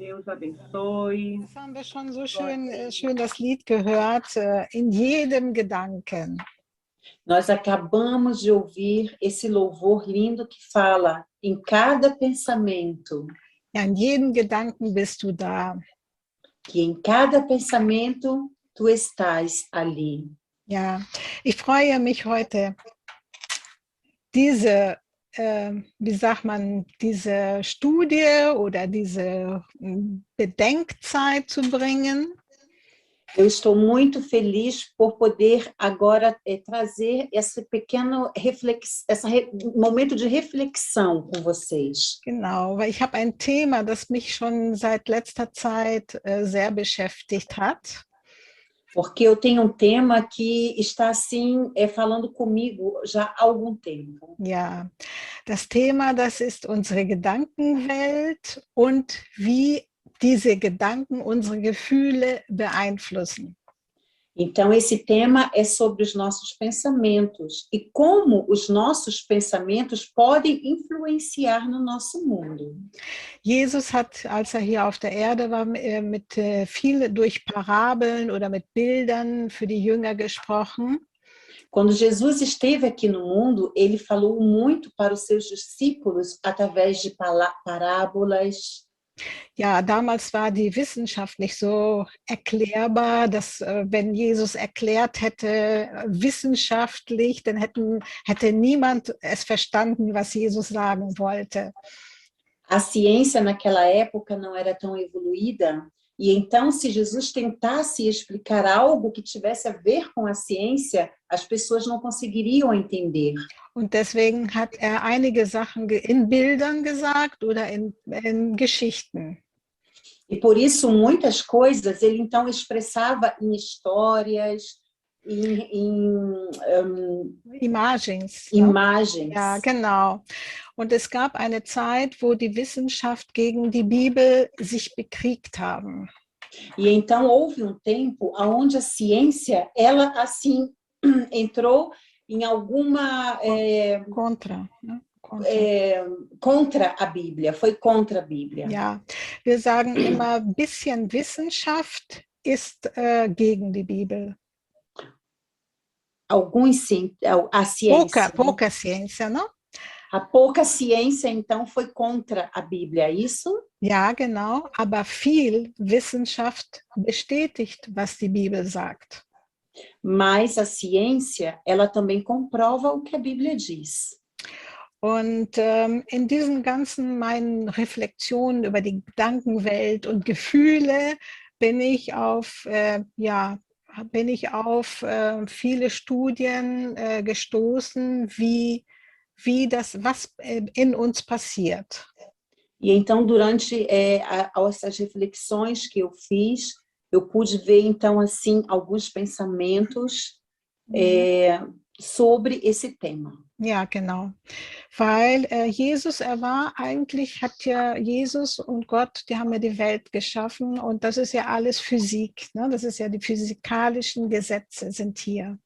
Deus abençoe. Das haben wir schon so schön das Lied gehört, in jedem Gedanken. Nós acabamos de ouvir esse louvor lindo que fala em cada pensamento. Ja, in jedem Gedanken bist du da. Que em cada pensamento tu estás ali. Ja, ich freue mich heute, diese, wie sagt man, diese Studie oder diese Bedenkzeit zu bringen. Eu estou muito feliz por poder agora trazer esse pequeno momento de reflexão com vocês. Genau, weil ich habe ein Thema, das mich schon seit letzter Zeit sehr beschäftigt hat. Porque eu tenho tema que está assim falando comigo já há algum tempo. Ja, das Thema, das ist unsere Gedankenwelt und wie diese Gedanken unsere Gefühle beeinflussen. Então, esse tema é sobre os nossos pensamentos e como os nossos pensamentos podem influenciar no nosso mundo. Jesus hat, als hier auf der Erde war, viel durch Parabeln oder mit Bildern für die Jünger gesprochen. Quando Jesus esteve aqui no mundo, ele falou muito para os seus discípulos através de parábolas. Ja, damals war die Wissenschaft nicht so erklärbar, dass wenn Jesus erklärt hätte, wissenschaftlich, dann hätte niemand es verstanden, was Jesus sagen wollte. A ciência naquela época não era tão evoluída, e então se Jesus tentasse explicar algo que tivesse a ver com a ciência, as pessoas não conseguiriam entender. Und deswegen hat einige Sachen in Bildern gesagt oder in Geschichten. E por isso muitas coisas ele então expressava em histórias, Imagens. Imagens. Ja, genau. Und es gab eine Zeit, wo die Wissenschaft gegen die Bibel sich bekriegt haben. E então houve tempo onde a ciência, ela assim entrou em alguma contra a Bíblia, foi contra a Bíblia. Ja, wir sagen immer, ein bisschen Wissenschaft ist gegen die Bibel. A ciência. Pouca ciência, não? A pouca ciência, então, foi contra a Bíblia, é isso? Ja, genau, aber viel Wissenschaft bestätigt, was die Bibel sagt. Mas a ciência, ela também comprova o que a Bíblia diz. Und in diesen ganzen meinen Reflexionen über die Gedankenwelt und Gefühle bin ich auf viele Studien gestoßen, was in uns passiert. E então, durante essas reflexões que eu fiz, eu pude ver, então, assim, alguns pensamentos sobre esse tema. Ja, genau. Weil Jesus, hat ja Jesus und Gott, die haben ja die Welt geschaffen und das ist ja alles Physik, ne? Das ist ja die physikalischen Gesetze sind hier.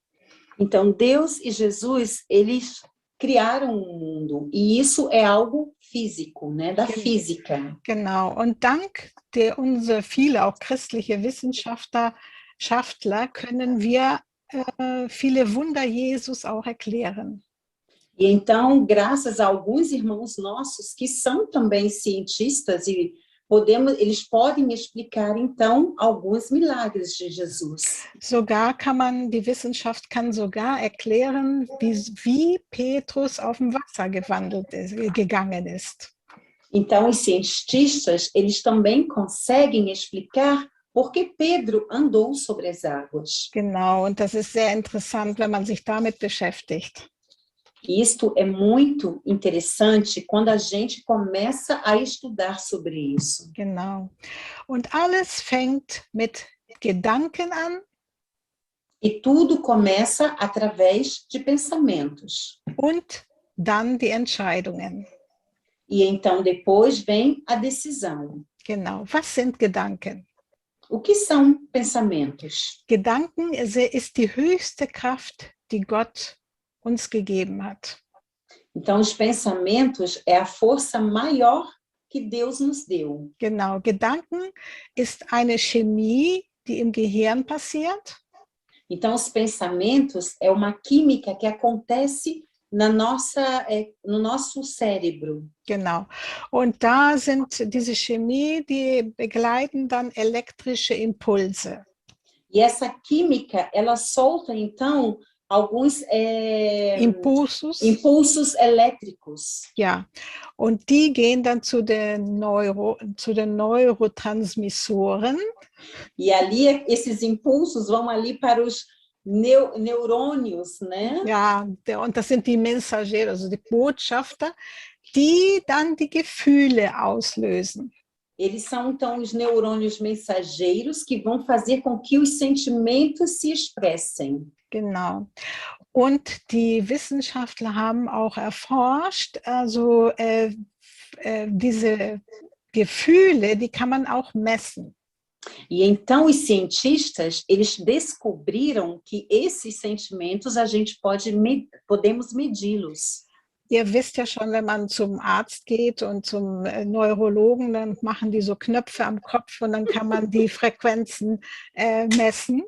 Então, Deus e Jesus, eles criaram um mundo e isso é algo físico, né? Da física. Genau. Und dank unserer viele auch christliche Wissenschaftler können wir viele Wunder Jesus auch erklären. E então, graças a alguns irmãos nossos que são também cientistas e eles podem explicar então alguns milagres de Jesus. Die Wissenschaft kann sogar erklären, wie Petrus auf dem Wasser gegangen ist. Então, os cientistas, eles também conseguem explicar por que Pedro andou sobre as águas. Genau, und das ist sehr interessant, wenn man sich damit beschäftigt. E isto é muito interessante quando a gente começa a estudar sobre isso. Genau. Und alles fängt mit Gedanken an. E tudo começa através de pensamentos. Und dann die Entscheidungen. E então depois vem a decisão. Genau. Was sind Gedanken? O que são pensamentos? Gedanken ist die höchste Kraft, die Gott uns gegeben hat. Então, os pensamentos é a força maior que Deus nos deu. Genau, Gedanken ist eine Chemie, die im Gehirn passiert. Então, os pensamentos é uma química que acontece no nosso cérebro. Genau. Und da sind diese Chemie, die begleiten dann elektrische Impulse. E essa química, ela solta, então, alguns impulsos elétricos. Ja, und die gehen dann zu den Neurotransmissoren. E ali, esses impulsos vão ali para os neurônios, né? Ja, und das sind die Messageros, also die Botschafter, die dann die Gefühle auslösen. Eles são, então, os neurônios mensageiros que vão fazer com que os sentimentos se expressem. Genau. Und die Wissenschaftler haben auch erforscht, also diese Gefühle, die kann man auch messen. E então os cientistas, eles descobriram que esses sentimentos a gente podemos medi-los. Ihr wisst ja schon, wenn man zum Arzt geht und zum Neurologen, dann machen die so Knöpfe am Kopf und dann kann man die Frequenzen messen.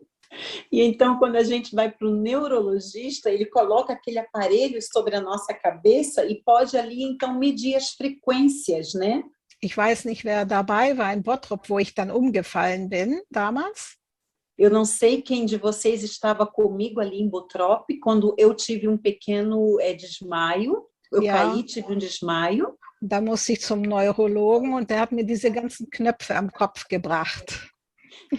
E então, quando a gente vai para o neurologista, ele coloca aquele aparelho sobre a nossa cabeça e pode ali, então, medir as frequências, né? Ich weiß nicht, wer dabei war in Bottrop, wo ich dann umgefallen bin damals. Eu não sei quem de vocês estava comigo ali em Bottrop, quando eu tive um pequeno desmaio. Eu caí, tive um desmaio. Da musste ich zum Neurologen und der hat mir diese ganzen Knöpfe am Kopf gebracht.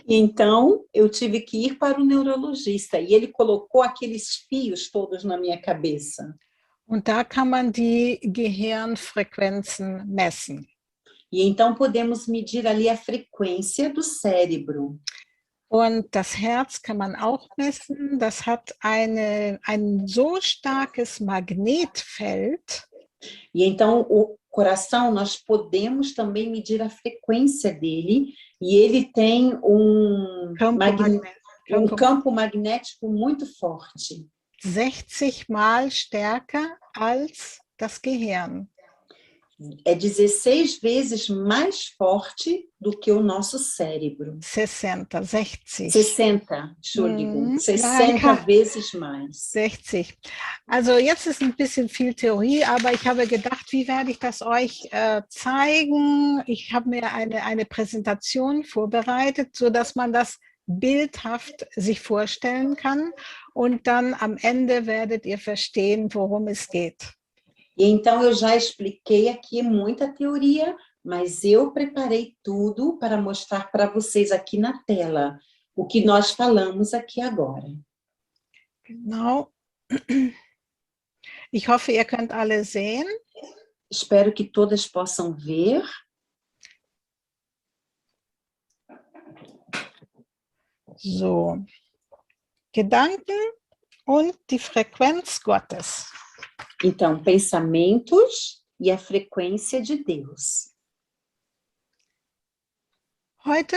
E então, eu tive que ir para o neurologista e ele colocou aqueles fios todos na minha cabeça. Und da kann man die Gehirnfrequenzen messen. E então podemos medir ali a frequência do cérebro. Und das Herz kann man auch messen. Das hat ein so starkes Magnetfeld. E então o coração, nós podemos também medir a frequência dele, e ele tem um campo magnético muito forte. 60 Mal stärker als das Gehirn. É 16 vezes mais forte do que o nosso cérebro. 60, Entschuldigung, 60 vezes mais. 60. Also jetzt ist ein bisschen viel Theorie, aber ich habe gedacht, wie werde ich das euch zeigen? Ich habe mir eine Präsentation vorbereitet, sodass man das bildhaft sich vorstellen kann und dann am Ende werdet ihr verstehen, worum es geht. E então eu já expliquei aqui muita teoria, mas eu preparei tudo para mostrar para vocês aqui na tela o que nós falamos aqui agora. Genau. Ich hoffe, ihr könnt alle sehen. Espero que todas possam ver. So. Gedanken und die Frequenz Gottes. Então, pensamentos e a frequência de Deus. Heute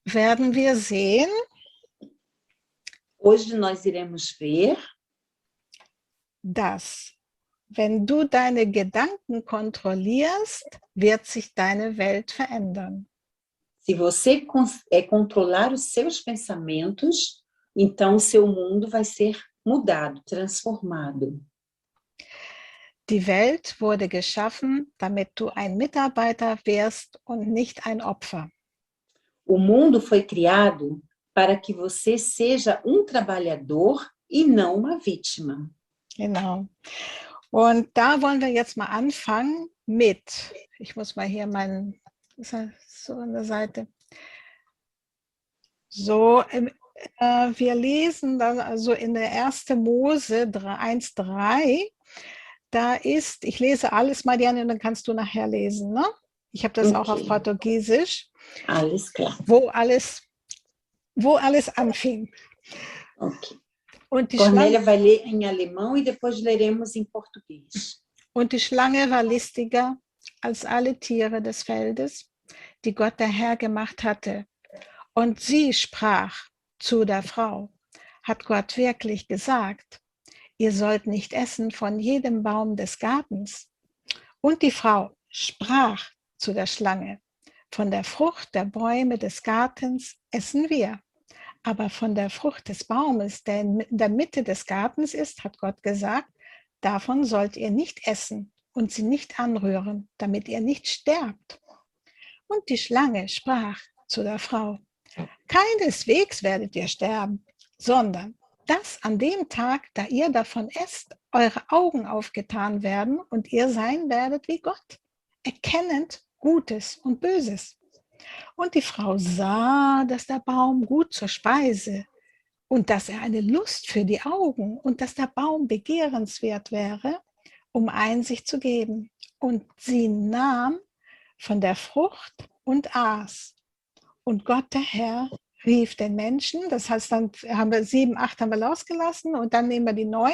werden wir sehen, hoje nós iremos ver, dass, wenn du deine Gedanken kontrollierst, wird sich deine Welt verändern. Se você controlar os seus pensamentos, então o seu mundo vai ser mudado, transformado. Die Welt wurde geschaffen, damit du ein Mitarbeiter wirst und nicht ein Opfer. O mundo foi criado para que você seja um trabalhador e não uma vítima. Genau. Und da wollen wir jetzt mal anfangen mit, ich muss mal hier meinen, ist er so an der Seite. So, wir lesen dann also in der 1. Mose 1,3. Da ist, ich lese alles, Marianne, und dann kannst du nachher lesen, ne? Ich habe das auch auf Portugiesisch. Alles klar. Wo alles anfing. Okay. Und die Cornélia vai ler em alemão e depois leremos em português. Und die Schlange war listiger als alle Tiere des Feldes, die Gott der Herr gemacht hatte. Und sie sprach zu der Frau, hat Gott wirklich gesagt, ihr sollt nicht essen von jedem Baum des Gartens? Und die Frau sprach zu der Schlange: Von der Frucht der Bäume des Gartens essen wir. Aber von der Frucht des Baumes, der in der Mitte des Gartens ist, hat Gott gesagt, davon sollt ihr nicht essen und sie nicht anrühren, damit ihr nicht sterbt. Und die Schlange sprach zu der Frau: Keineswegs werdet ihr sterben, sondern dass an dem Tag, da ihr davon esst, eure Augen aufgetan werden und ihr sein werdet wie Gott, erkennend Gutes und Böses. Und die Frau sah, dass der Baum gut zur Speise und dass er eine Lust für die Augen und dass der Baum begehrenswert wäre, um Einsicht zu geben. Und sie nahm von der Frucht und aß. Und Gott, der Herr, rief den Menschen, das heißt, dann haben wir 7, 8 haben wir rausgelassen und dann nehmen wir die 9,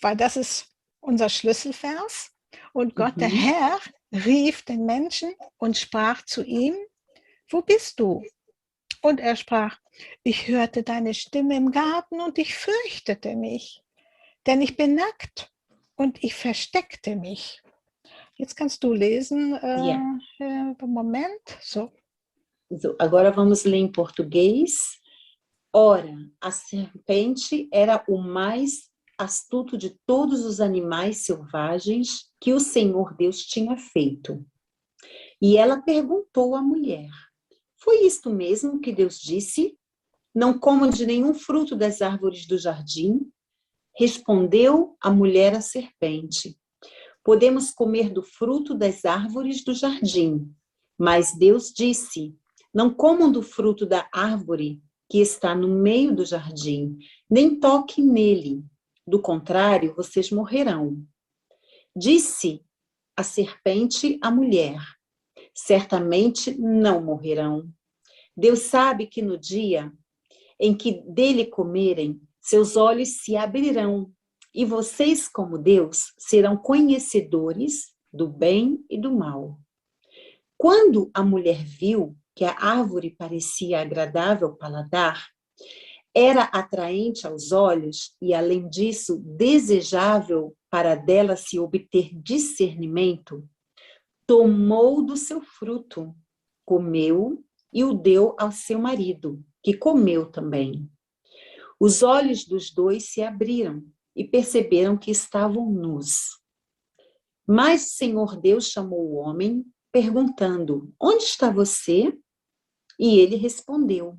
weil das ist unser Schlüsselvers. Und Gott, der Herr, rief den Menschen und sprach zu ihm: Wo bist du? Und er sprach: Ich hörte deine Stimme im Garten und ich fürchtete mich, denn ich bin nackt und ich versteckte mich. Jetzt kannst du lesen, Moment, so. So, agora vamos ler em português. Ora, a serpente era o mais astuto de todos os animais selvagens que o Senhor Deus tinha feito. E ela perguntou à mulher: Foi isto mesmo que Deus disse? Não comam de nenhum fruto das árvores do jardim? Respondeu a mulher à serpente: Podemos comer do fruto das árvores do jardim. Mas Deus disse: Não comam do fruto da árvore que está no meio do jardim, nem toquem nele. Do contrário, vocês morrerão. Disse a serpente à mulher: Certamente não morrerão. Deus sabe que no dia em que dele comerem, seus olhos se abrirão, e vocês, como Deus, serão conhecedores do bem e do mal. Quando a mulher viu que a árvore parecia agradável ao paladar, era atraente aos olhos e, além disso, desejável para dela se obter discernimento, tomou do seu fruto, comeu e o deu ao seu marido, que comeu também. Os olhos dos dois se abriram e perceberam que estavam nus. Mas o Senhor Deus chamou o homem, perguntando: Onde está você? E ele respondeu: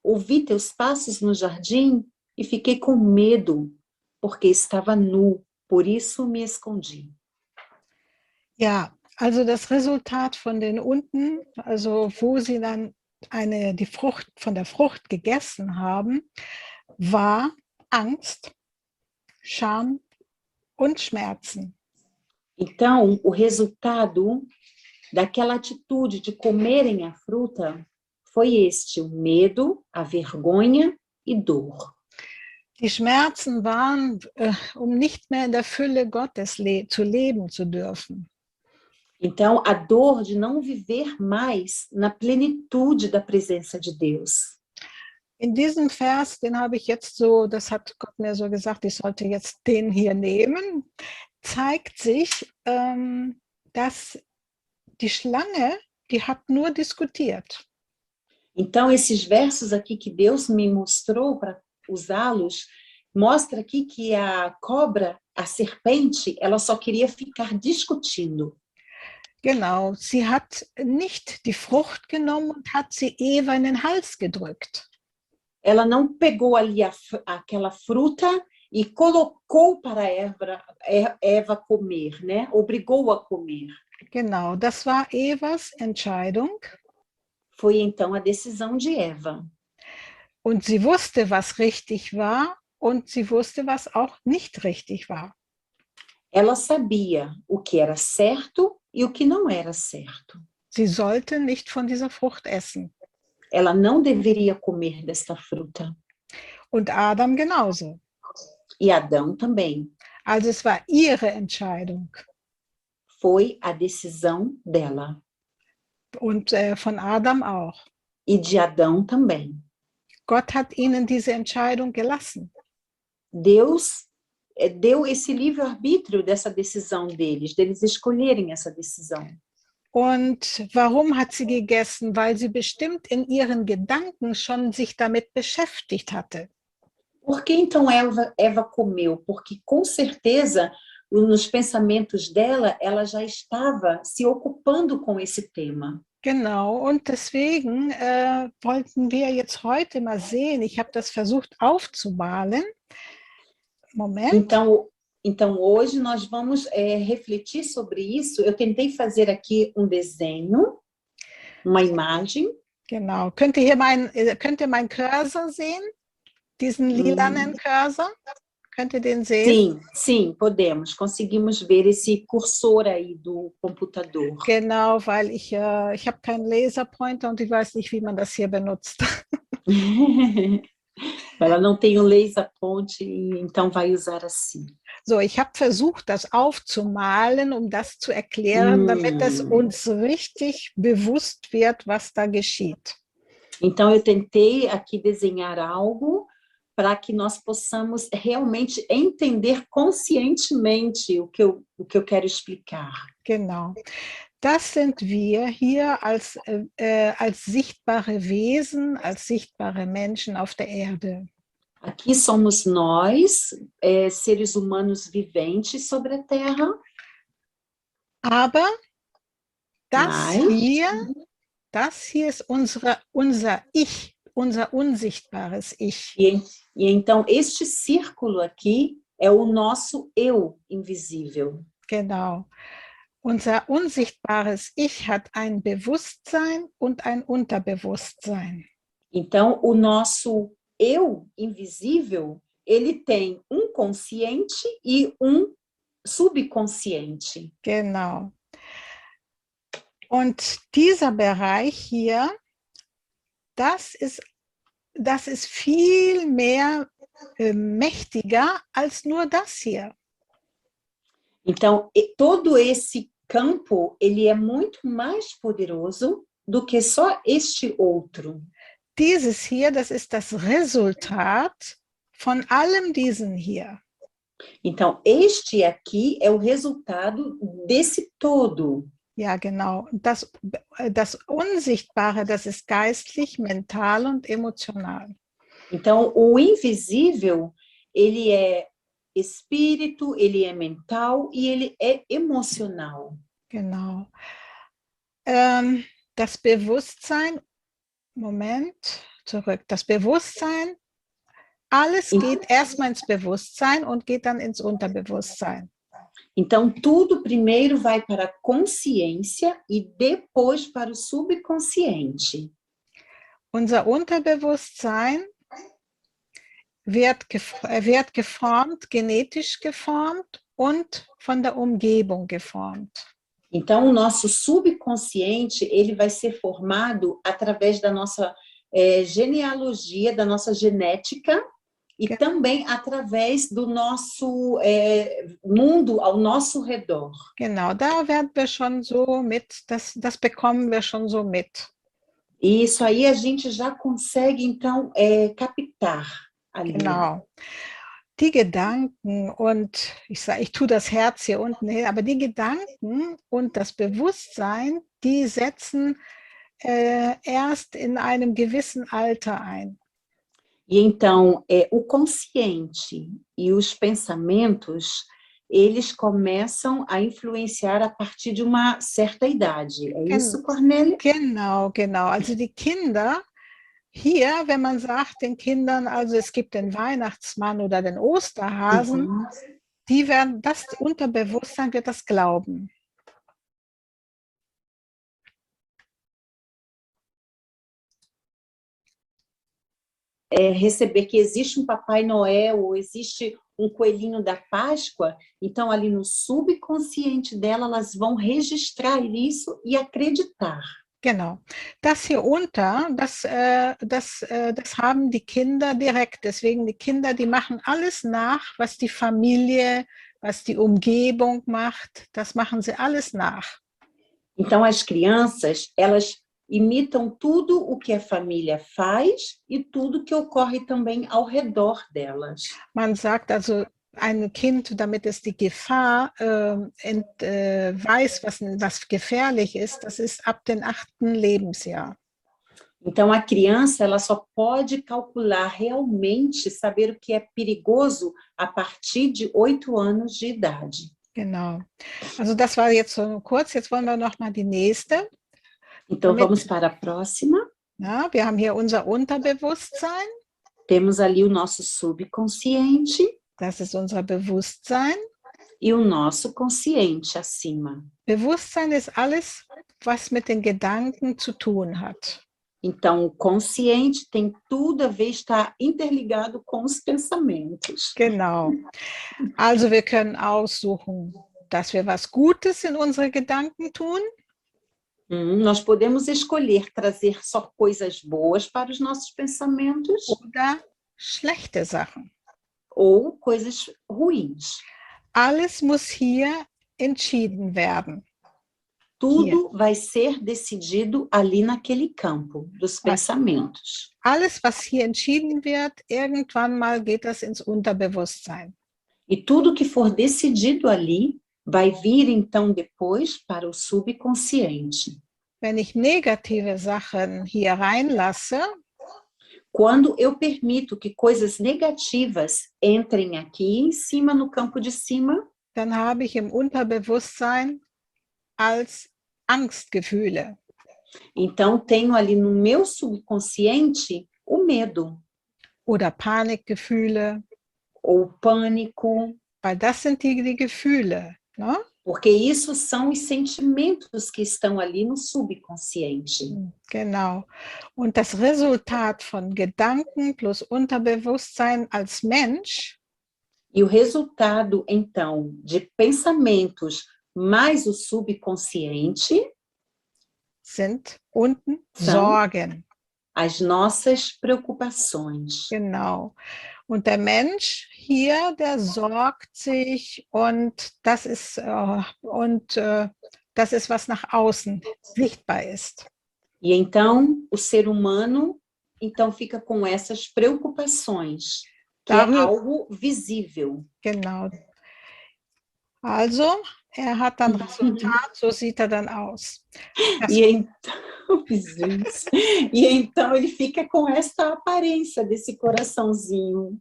Ouvi teus passos no jardim e fiquei com medo, porque estava nu, por isso me escondi. Ja, also das Resultat von den unten, also wo sie dann die Frucht von der Frucht gegessen haben, war Angst, Scham und Schmerzen. Então, o resultado daquela atitude de comerem a fruta foi este: o medo, a vergonha e dor. Die Schmerzen waren, nicht mehr in der Fülle Gottes zu leben zu dürfen. Então, a dor de não viver mais na plenitude da presença de Deus. In diesem Vers, den habe ich jetzt so, das hat Gott mir so gesagt, ich sollte jetzt den hier nehmen, zeigt sich, dass die Schlange, die hat nur diskutiert. Então, esses versos aqui que Deus me mostrou para usá-los, mostra aqui que a cobra, a serpente, ela só queria ficar discutindo. Genau, sie hat nicht die Frucht genommen und hat sie Eva in den Hals gedrückt. Ela não pegou ali aquela fruta e colocou para Eva comer, né? Obrigou a comer. Genau, das war Evas Entscheidung. Foi então a decisão de Eva. Und sie wusste, was richtig war und sie wusste, was auch nicht richtig war. Ela sabia o que era certo e o que não era certo. Sie sollte nicht von dieser Frucht essen. Ela não deveria comer desta fruta. Und Adam genauso. E Adão também. Also es war ihre Entscheidung. Foi a decisão dela. Und von Adam auch. E de Adão também. Gott hat ihnen diese Entscheidung gelassen. Deus deu esse livre-arbítrio dessa decisão deles escolherem essa decisão. Und warum hat sie gegessen? Weil sie bestimmt in ihren Gedanken schon sich damit beschäftigt hatte. Por que então Eva comeu? Porque com certeza, nos pensamentos dela, ela já estava se ocupando com esse tema. Genau, und deswegen wollten wir jetzt heute mal sehen, ich habe das versucht aufzumalen. Moment. Então hoje nós vamos refletir sobre isso. Eu tentei fazer aqui um desenho, uma imagem. Genau, könnt ihr meinen Cursor sehen? Diesen lilanen Cursor? Könnt ihr den sehen? Sim, podemos. Conseguimos ver esse cursor aí do computador. Genau, weil ich habe keinen Laserpointer und ich weiß nicht, wie man das hier benutzt. Ela não tem laser ponte, então vai usar assim. So, ich habe versucht, das aufzumalen, um das zu erklären, damit es uns richtig bewusst wird, was da geschieht. Então, eu tentei aqui desenhar algo para que nós possamos realmente entender conscientemente o que eu quero explicar. Genau. Das sind wir hier als sichtbare Wesen, als sichtbare Menschen auf der Erde. Aqui somos nós, seres humanos viventes sobre a Terra. Aber das hier ist unser Ich, unser unsichtbares Ich. E então este círculo aqui é o nosso eu invisível. Genau. Unser unsichtbares Ich hat ein Bewusstsein und ein Unterbewusstsein. Então, o nosso eu invisível, ele tem um consciente e um subconsciente. Genau. Und dieser Bereich hier, das ist viel mehr mächtiger als nur das hier. Então, todo esse campo, ele é muito mais poderoso do que só este outro. Dieses hier, das ist das Resultat von allem diesen hier. Então, este aqui é o resultado desse todo. Ja, genau. Das Unsichtbare, das ist geistlich, mental und emotional. Então, o invisível, ele é espírito, ele é mental e ele é emocional. Genau. Das Bewusstsein, Moment, zurück. Das Bewusstsein, alles geht erstmal ins Bewusstsein und geht dann ins Unterbewusstsein. Então, tudo primeiro vai para a consciência e depois para o subconsciente. Unser Unterbewusstsein wird geformt, genetisch geformt und von der Umgebung geformt. Então, o nosso subconsciente, ele vai ser formado através da nossa genealogia, da nossa genética, e também através do nosso mundo ao nosso redor. Genau, da werden wir schon so mit, das bekommen wir schon so mit. E isso aí a gente já consegue, então, captar ali. Genau. Die Gedanken und, ich tue das Herz hier unten hin, aber die Gedanken und das Bewusstsein, die setzen erst in einem gewissen Alter ein. E então, o consciente e os pensamentos, eles começam a influenciar a partir de uma certa idade. É isso, Cornélia? Genau, genau. Also die Kinder, hier, wenn man sagt den Kindern, also es gibt den Weihnachtsmann oder den Osterhasen, die werden, das Unterbewusstsein wird das glauben. Receber que existe Papai Noel ou existe coelhinho da Páscoa, então ali no subconsciente dela, elas vão registrar isso e acreditar. Genau. Das hier unter, das haben die Kinder direkt. Deswegen die Kinder, die machen alles nach, was die Familie, was die Umgebung macht. Das machen sie alles nach. Então as crianças, elas imitam tudo o que a família faz e tudo que ocorre também ao redor delas. Man sagt also, ein Kind, damit es die Gefahr weiß, was gefährlich ist, das ist ab dem 8. Lebensjahr. Então, a criança ela só pode calcular realmente, saber o que é perigoso a partir de 8 anos de idade. Genau. Also das war jetzt so kurz. Jetzt wollen wir noch mal die nächste. Então, vamos para a próxima. Ja, wir haben hier unser Unterbewusstsein. Temos ali o nosso subconsciente Das ist unser Bewusstsein. e o nosso consciente acima. Bewusstsein ist alles, was mit den Gedanken zu tun hat. Então, o consciente tem tudo a ver, está interligado com os pensamentos. Genau. Also wir können aussuchen, dass wir was Gutes in unsere Gedanken tun. Nós podemos escolher trazer só coisas boas para os nossos pensamentos Oder schlechte Sachen. ou coisas ruins. Alles muss hier entschieden werden. Tudo vai ser decidido ali naquele campo dos pensamentos. Alles, was hier entschieden wird, irgendwann mal geht das ins Unterbewusstsein. E tudo que for decidido ali vai vir então depois para o subconsciente. Wenn ich negative Sachen hier reinlasse, Quando eu permito que coisas negativas entrem aqui em cima, no campo de cima, dann habe ich im Unterbewusstsein als Angstgefühle então tenho ali no meu subconsciente o medo oder Panikgefühle, ou pânico, weil das sind die Gefühle. Ne? porque isso são os sentimentos que estão ali no subconsciente. Genau. Und das Resultat von Gedanken plus Unterbewusstsein als Mensch E o resultado, então, de pensamentos mais o subconsciente sind unten São Sorgen. as nossas preocupações. Genau. Und der Mensch hier, der sorgt sich und das ist, das ist, was nach außen sichtbar ist. E então, o ser humano, então, fica com essas preocupações, que é algo visível. Genau. Also, er hat dann Resultat, so sieht er dann aus. E então ele fica com essa aparência desse coraçãozinho.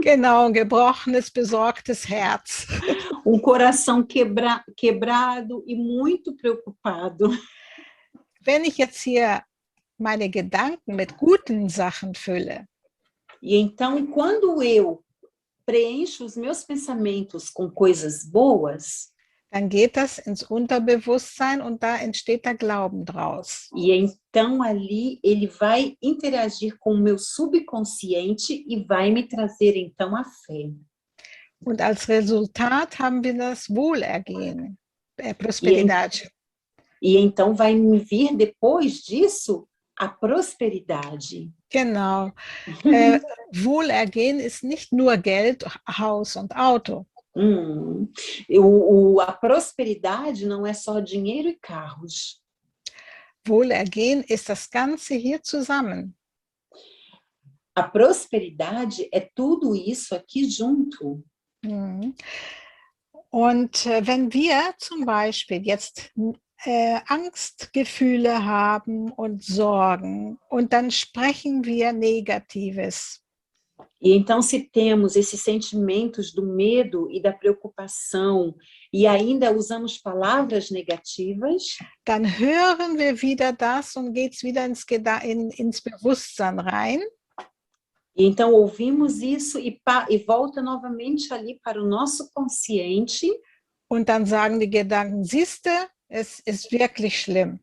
Genau, ein gebrochenes, besorgtes Herz. Coração quebrado e muito preocupado. Wenn ich jetzt hier meine Gedanken mit guten Sachen fülle, E então, quando eu preencho os meus pensamentos com coisas boas, dann geht das ins Unterbewusstsein und da entsteht der Glauben draus. e então ali ele vai interagir com o meu subconsciente e vai me trazer então a fé. Und als Resultat haben wir das Wohlergehen, Prosperidade. E então vai me vir depois disso a prosperidade. Genau. Wohlergehen ist nicht nur Geld, Haus und Auto. A prosperidade não é só dinheiro e carros. Wohlergehen ist das Ganze hier zusammen. A prosperidade é tudo isso aqui junto. Und wenn wir zum Beispiel jetzt Angstgefühle haben und Sorgen und dann sprechen wir Negatives. E então, se temos esses sentimentos do medo e da preocupação e ainda usamos palavras negativas, dann hören wir wieder das und geht es wieder ins Bewusstsein rein. E então ouvimos isso e volta novamente ali para o nosso consciente. Und dann sagen die Gedanken, siehste, es ist wirklich schlimm.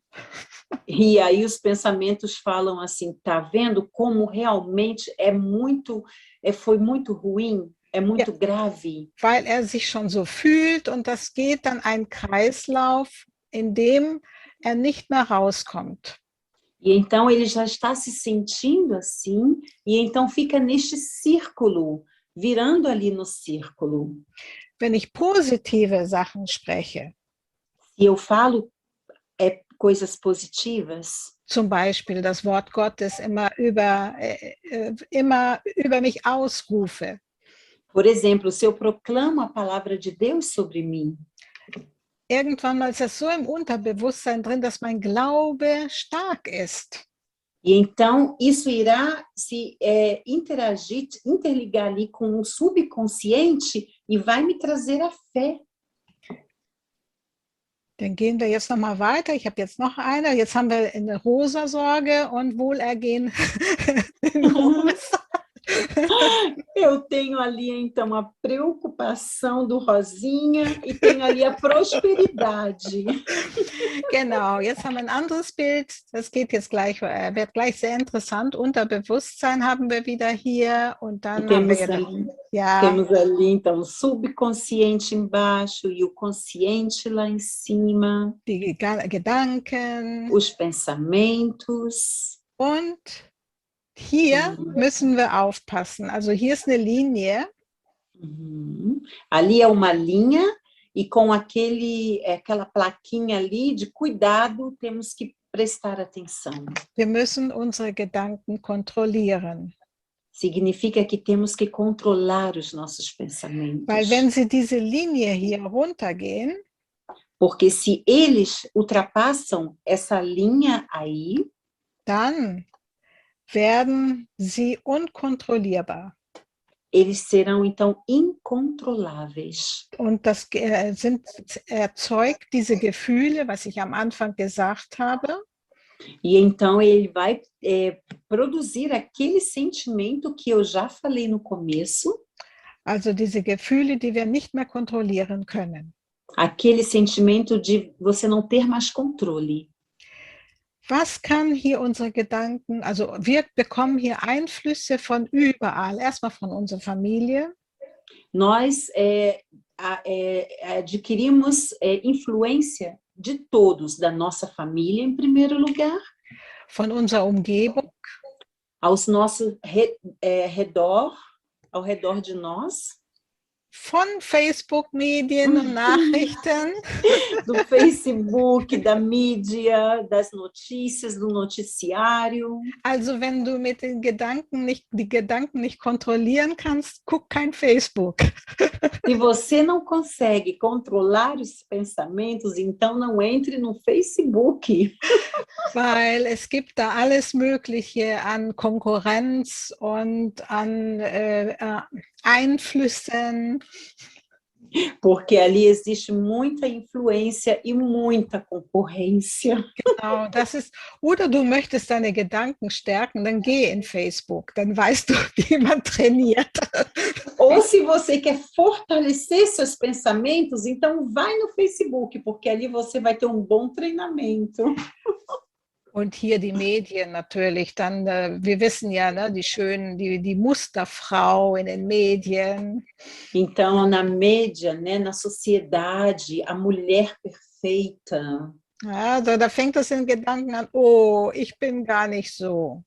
E aí os pensamentos falam assim, tá vendo como realmente foi muito ruim, é muito grave. Weil sich schon so fühlt und das geht dann ein Kreislauf, in dem nicht mehr rauskommt. E então ele já está se sentindo assim, e então fica neste círculo, virando ali no círculo. Wenn ich positive Sachen spreche, se eu falo coisas positivas, zum Beispiel das Wort Gottes immer über mich ausrufe. Por exemplo, se eu proclamo a palavra de Deus sobre mim, irgendwann mal ist das so im Unterbewusstsein drin, dass mein Glaube stark ist. e então isso irá se interligar ali com o subconsciente e vai me trazer a fé. Dann gehen wir jetzt nochmal weiter. Ich habe jetzt noch eine. Jetzt haben wir eine rosa Sorge und Wohlergehen. Eu tenho ali, então, a preocupação do rosinha e tenho ali a prosperidade. Genau, jetzt haben wir ein anderes Bild. Das geht jetzt gleich, wird gleich sehr interessant. Unterbewusstsein haben wir wieder hier und dann haben wir Temos ali, então, o subconsciente embaixo e o consciente lá em cima. Die Gedanken. Os pensamentos. Und hier müssen wir aufpassen. Also hier ist eine Linie. Ali é uma linha e com aquela plaquinha ali de cuidado, temos que prestar atenção. Wir müssen unsere Gedanken kontrollieren. Significa que temos que controlar os nossos pensamentos. Weil wenn Sie diese Linie hier runtergehen, porque se eles ultrapassam essa linha aí, dann werden sie unkontrollierbar. Eles serão então incontroláveis. Und das erzeugt diese Gefühle, was ich am Anfang gesagt habe. E então ele vai produzir aquele sentimento que eu já falei no começo. Also diese Gefühle, die wir nicht mehr kontrollieren können. Aquele sentimento de você não ter mais controle. Was kann hier unsere Gedanken, also wir bekommen hier Einflüsse von überall, erstmal von unserer Familie. Nós adquirimos influência de todos, da nossa família em primeiro lugar. Von unserer Umgebung. Aos nossos ao redor de nós. Von Facebook-Medien und Nachrichten. Do Facebook, da mídia, das notícias, do noticiário. Also wenn du mit den die Gedanken nicht kontrollieren kannst, guck kein Facebook. Se você não consegue controlar os pensamentos, então não entre no Facebook. Weil es gibt da alles Mögliche an Konkurrenz und an Einflüssen. Porque ali existe muita influência e muita concorrência. Genau, das ist, oder du möchtest deine Gedanken stärken, dann geh in Facebook, dann weißt du, wie man trainiert. Ou se você quer fortalecer seus pensamentos, então vai no Facebook, porque ali você vai ter um bom treinamento. Und hier die Medien natürlich, dann, wir wissen ja, ne, die Musterfrau in den Medien. Então, na mídia, né, na sociedade, a mulher perfeita. Ja, da fängt es in Gedanken an, oh, ich bin gar nicht so.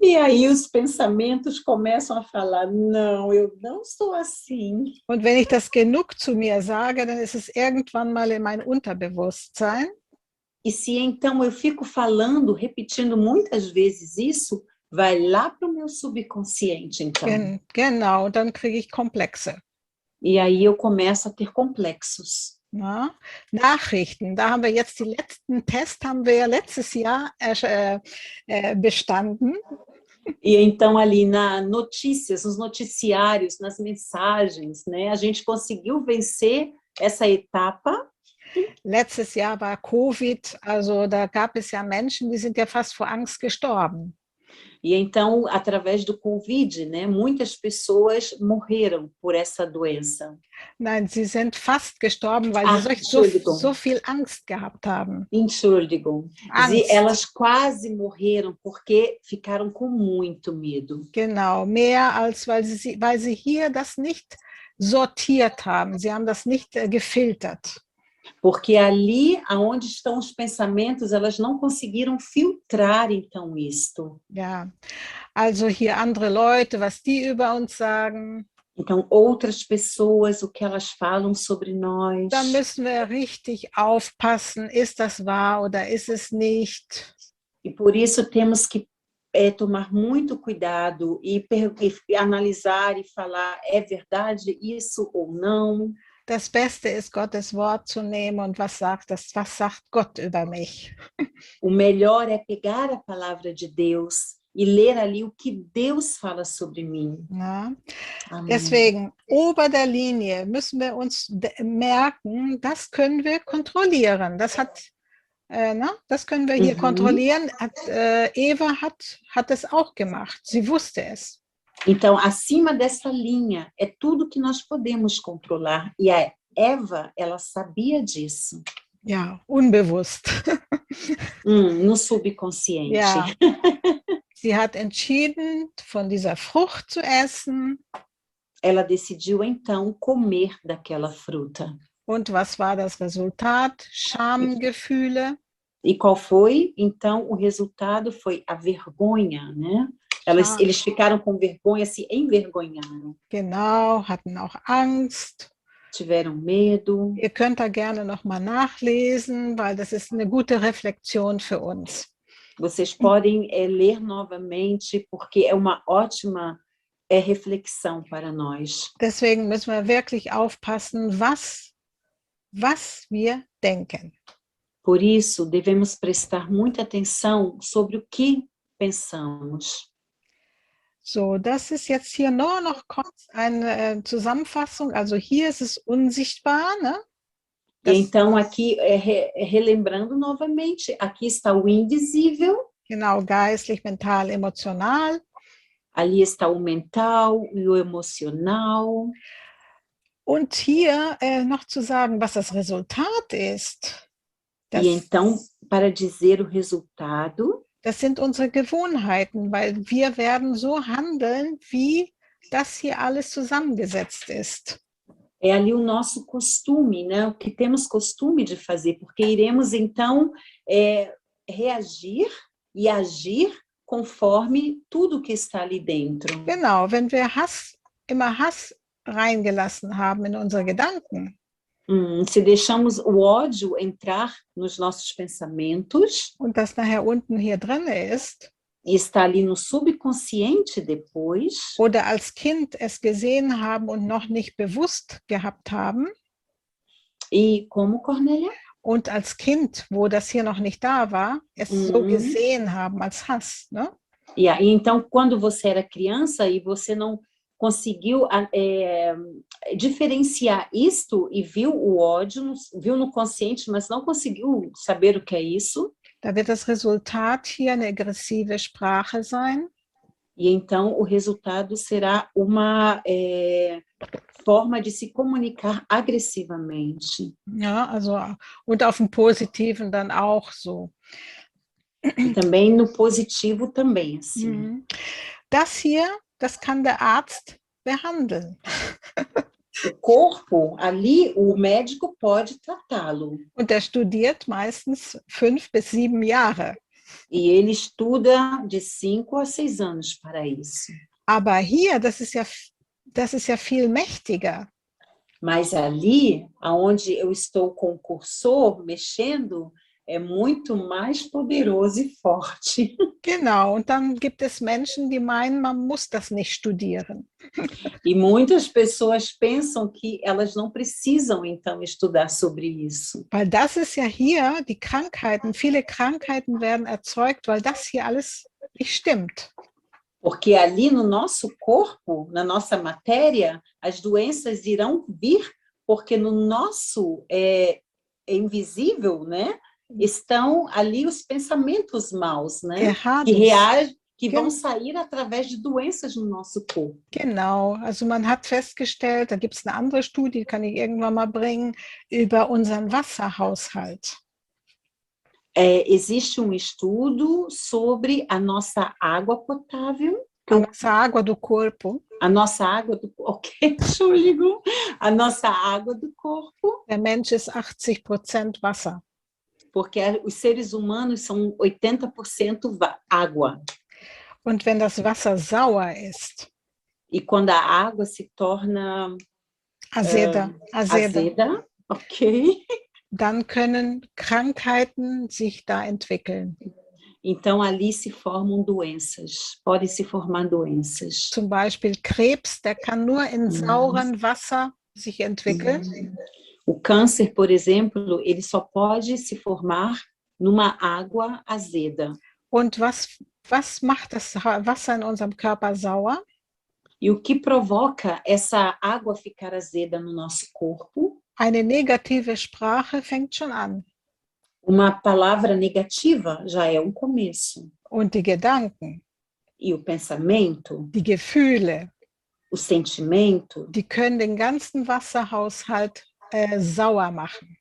E aí os pensamentos começam a falar, não, eu não sou assim. Und wenn ich das genug zu mir sage, dann ist es irgendwann mal in mein Unterbewusstsein. E se então eu fico falando, repetindo muitas vezes isso, vai lá para o meu subconsciente, então. Genau, dann kriege ich Komplexe. E aí eu começo a ter complexos. Na? Nachrichten, da haben wir jetzt die letzten Tests, haben wir ja letztes Jahr bestanden. E então ali nos noticiários, nas mensagens, né, a gente conseguiu vencer essa etapa. Letztes Jahr war Covid, also da gab es ja Menschen, die sind ja fast vor Angst gestorben. E então, através do Covid, né, muitas pessoas morreram por essa doença. Nein, sie sind fast gestorben, weil sie so viel Angst gehabt haben. Entschuldigung. Elas quase morreram porque ficaram com muito medo. Genau, mehr als weil sie hier das nicht sortiert haben. Sie haben das nicht gefiltert. Porque ali, aonde estão os pensamentos, elas não conseguiram filtrar, então, isto. Ja, also hier andere Leute, was die über uns sagen. Então, outras pessoas, o que elas falam sobre nós. Da müssen wir richtig aufpassen, ist das wahr oder ist es nicht? E por isso temos que tomar muito cuidado e analisar e falar, é verdade isso ou não? Das Beste ist, Gottes Wort zu nehmen und was sagt Gott über mich? O melhor é pegar a palavra de Deus e ler ali o que Deus fala sobre mim. Ja? Amém. Deswegen, ober der Linie müssen wir uns merken, das können wir kontrollieren. Das können wir hier kontrollieren. Eva hat es auch gemacht. Sie wusste es. Então, acima dessa linha, é tudo que nós podemos controlar. E a Eva, ela sabia disso. Ja, unbewusst. No subconsciente. Ja. Sie hat entschieden, von dieser Frucht zu essen. Ela decidiu, então, comer daquela fruta. Und was war das Resultat? Schamgefühle. E qual foi? Então, o resultado foi a vergonha, né? Eles ficaram com vergonha, se envergonharam. Genau, hatten auch Angst. Tiveram medo. Ihr könnt da gerne noch mal nachlesen, weil das ist eine gute Reflexion für uns. Vocês podem ler novamente, porque é uma ótima reflexão para nós. Deswegen müssen wir wirklich aufpassen, was wir denken. Por isso, devemos prestar muita atenção sobre o que pensamos. So, das ist jetzt hier nur noch kurz eine Zusammenfassung. Also hier ist es unsichtbar, ne? Então, aqui, relembrando novamente, aqui está o invisível. Genau, geistlich, mental, emotional. Ali está o mental e o emocional. Und hier noch zu sagen, was das Resultat ist. E então, para dizer o resultado, das sind unsere Gewohnheiten, weil wir werden so handeln, wie das hier alles zusammengesetzt ist. É ali o nosso costume, né? O que temos costume de fazer, porque iremos, então, reagir e agir conforme tudo que está ali dentro. Genau, wenn wir immer Hass reingelassen haben in unsere Gedanken. Se deixamos o ódio entrar nos nossos pensamentos. Und das nachher unten hier drin ist. E está ali no subconsciente depois. Oder als Kind es gesehen haben und noch nicht bewusst gehabt haben. E como, Cornélia? Und als Kind, wo das hier noch nicht da war, es so gesehen haben als Hass, né? E então, quando você era criança e você não conseguiu diferenciar isto e viu o ódio, viu no consciente, mas não conseguiu saber o que é isso. Da wird das Resultat hier eine aggressive Sprache sein. E então o resultado será uma forma de se comunicar agressivamente. Ja, also und auf dem Positiven dann auch so. E também no positivo também, assim. Das hier, das kann der Arzt behandeln. O corpo, ali, o médico pode tratá-lo. Und der studiert meistens 5 bis 7 Jahre. E ele estuda de 5 a 6 anos para isso. Aber hier, das ist ja viel mächtiger. Mas ali, aonde eu estou com o cursor mexendo, é muito mais poderoso e forte. Genau, und dann gibt es Menschen, die meinen, man muss das nicht studieren. E muitas pessoas pensam que elas não precisam, então, estudar sobre isso. Weil das ist ja hier, die Krankheiten, viele Krankheiten werden erzeugt, weil das hier alles nicht stimmt. Porque ali no nosso corpo, na nossa matéria, as doenças irão vir, porque no nosso invisível, né? Estão ali os pensamentos maus, né? Que vão sair através de doenças no nosso corpo. Genau, also man hat festgestellt, da gibt es eine andere Studie, die kann ich irgendwann mal bringen, über unseren Wasserhaushalt. Existe estudo sobre a nossa água potável. A nossa água do corpo. A nossa água do corpo. Ok, Entschuldigung. A nossa água do corpo. Der Mensch ist 80% Wasser. Porque os seres humanos são 80% água. Und wenn das Wasser sauer ist, e quando a água se torna azeda, ok, dann können Krankheiten sich da entwickeln. Então, ali se formam doenças, podem se formar doenças. Zum Beispiel Krebs, der kann nur in sauren Wasser sich entwickeln. O câncer, por exemplo, ele só pode se formar numa água azeda. Und was macht das Wasser in unserem Körper sauer? E o que provoca essa água ficar azeda no nosso corpo? Eine negative Sprache fängt schon an. Uma palavra negativa já é um começo. Und die Gedanken, E o pensamento, die Gefühle, o sentimento, die können den ganzen Wasserhaushalt sauer machen.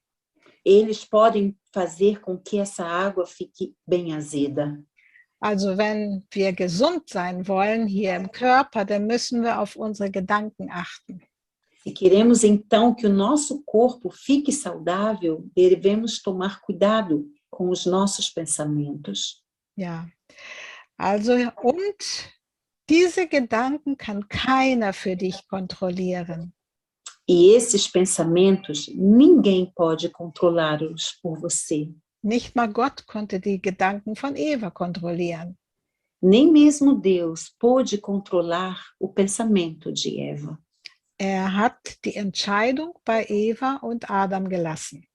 eles podem fazer com que essa água fique bem azeda. Also wenn wir gesund sein wollen hier im Körper, dann müssen wir auf unsere Gedanken achten. Se queremos então que o nosso corpo fique saudável, devemos tomar cuidado com os nossos pensamentos. Ja, also und diese Gedanken kann keiner für dich kontrollieren. E esses pensamentos, ninguém pode controlá-los por você. Nicht mal Gott konnte die Gedanken von Eva kontrollieren. Nem mesmo Deus pôde controlar o pensamento de Eva. Hat die Entscheidung bei Eva und Adam gelassen.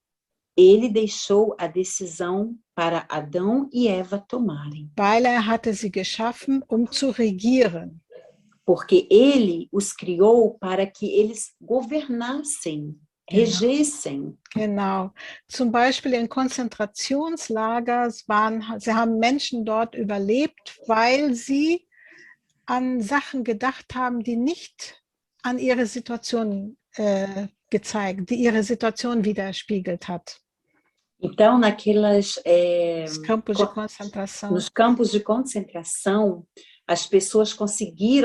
Ele deixou a decisão para Adão e Eva tomarem. Weil hatte sie geschaffen, zu regieren. Porque ele os criou para que eles governassem, regessem. Genau. Zum Beispiel in Konzentrationslager sie haben Menschen dort überlebt, weil sie an Sachen gedacht haben, die nicht an ihre Situation gezeigt, die ihre Situation widerspiegelt hat. Então, naquelas campos de concentração. Nos campos de concentração, as pessoas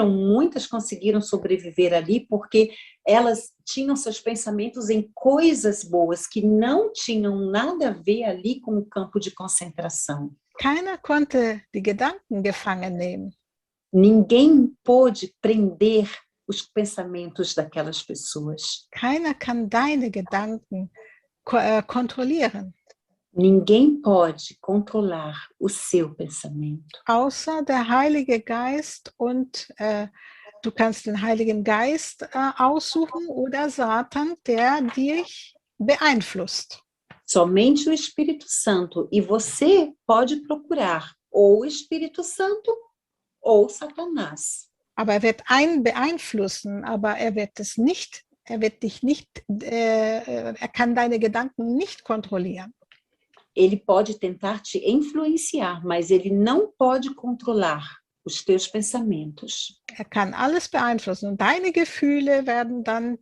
muitas conseguiram sobreviver ali porque elas tinham seus pensamentos em coisas boas que não tinham nada a ver ali com o campo de concentração. Keiner konnte die Gedanken gefangen nehmen. Ninguém pôde prender os pensamentos daquelas pessoas. Keiner kann deine Gedanken kontrollieren. Ninguém pode controlar o seu pensamento. Außer der Heilige Geist und du kannst den Heiligen Geist aussuchen oder Satan, der dich beeinflusst. Somente o Espírito Santo. E você pode procurar ou o Espírito Santo ou Satanás. Aber wird einen beeinflussen, aber er wird dich nicht, er kann deine Gedanken nicht kontrollieren. Ele pode tentar te influenciar, mas ele não pode controlar os teus pensamentos. Er kann alles beeinflussen und deine Gefühle werden dann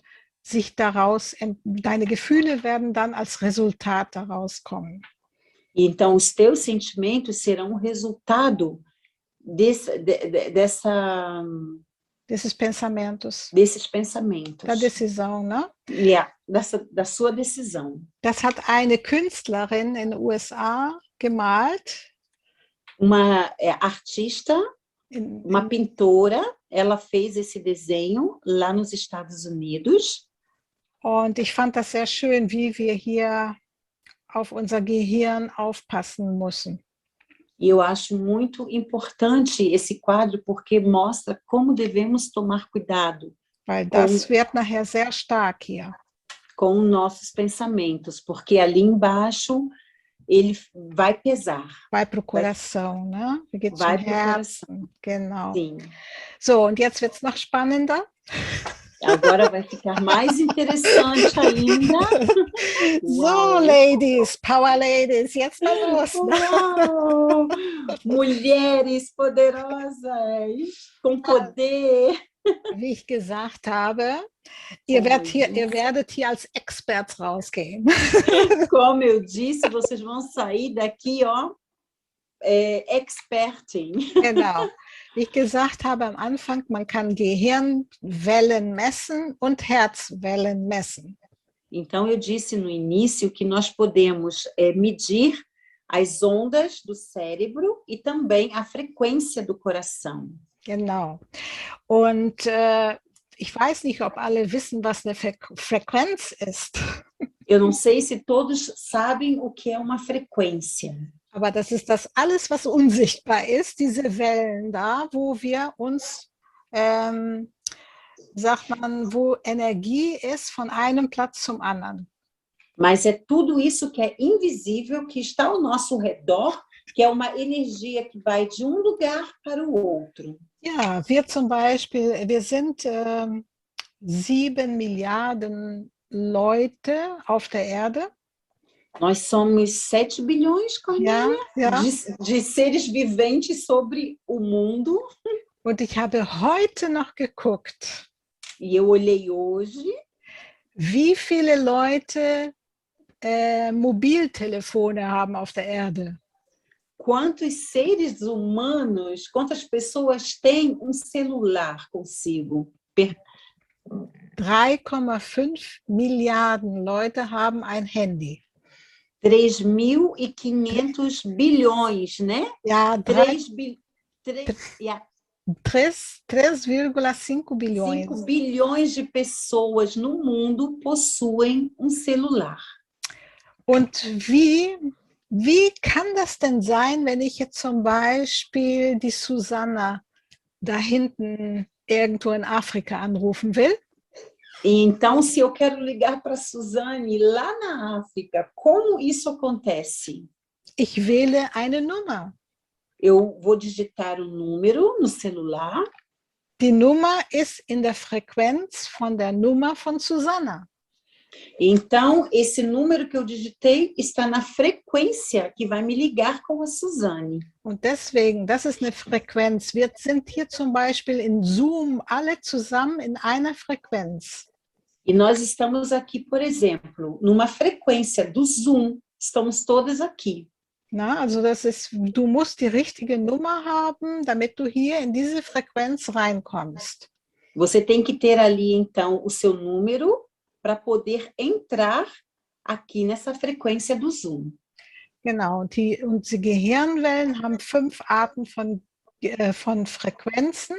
als Resultat daraus kommen. E então os teus sentimentos serão o resultado desses pensamentos. Da decisão, né? Yeah, da sua decisão. Das hat eine Künstlerin in den USA gemalt. Uma artista, uma pintora, ela fez esse desenho lá nos Estados Unidos. Und ich fand das sehr schön, wie wir hier auf unser Gehirn aufpassen müssen. E eu acho muito importante esse quadro porque mostra como devemos tomar cuidado. Weil das wird nachher sehr stark hier. Com nossos pensamentos, porque ali embaixo ele vai pesar. Vai para o coração, né? Vai para o coração. Genau. Sim. So, und jetzt wird es noch spannender. Agora vai ficar mais interessante ainda. So, Ladies, Power Ladies, jetzt mal los. Uau! Mulheres poderosas, com poder. Wie ich gesagt habe, ihr werdet hier als Experts rausgehen. Como eu disse, vocês vão sair daqui, ó, experting. Genau. Wie ich gesagt habe am Anfang, man kann Gehirnwellen messen und Herzwellen messen. Então, eu disse no início que nós podemos medir as ondas do cérebro e também a frequência do coração. Genau. Und ich weiß nicht, ob alle wissen, was eine Frequenz ist. Eu não sei se todos sabem o que é uma frequência. Aber das ist das alles, was unsichtbar ist, diese Wellen da, wo wir uns, sagt man, wo Energie ist von einem Platz zum anderen. Mas é tudo isso que é invisível, que está ao nosso redor, que é uma energia que vai de um lugar para o outro. Ja, wir zum Beispiel, wir sind 7 Milliarden Leute auf der Erde. Nós somos 7 bilhões, Cornélia, Ja. de seres viventes sobre o mundo. Und ich habe heute noch geguckt, E eu olhei hoje wie viele Leute Mobiltelefone haben auf der Erde. quantos seres humanos, quantas pessoas têm um celular consigo. 3,5 Milliarden Leute haben ein Handy. 3.500 bilhões, né? Ja, 3,5 bilhões. 5 bilhões de pessoas no mundo possuem um celular. Und wie kann das denn sein, wenn ich jetzt zum Beispiel die Susanna da hinten irgendwo in Afrika anrufen will? Então, se eu quero ligar para a Suzane lá na África, como isso acontece? Ich wähle eine Nummer. Eu vou digitar o número no celular. Die Nummer ist in der Frequenz von der Nummer von Susanna. Então, esse número que eu digitei está na frequência que vai me ligar com a Suzane. Und deswegen, das ist eine Frequenz. Wir sind hier zum Beispiel in Zoom alle zusammen in einer Frequenz. E nós estamos aqui, por exemplo, numa frequência do Zoom. Estamos todas aqui. Na, also das ist, du musst die richtige Nummer haben, damit du hier in diese Frequenz reinkommst. Você tem que ter ali, então, o seu número para poder entrar aqui nessa frequência do Zoom. Genau, und die Gehirnwellen haben 5 Arten von Frequenzen.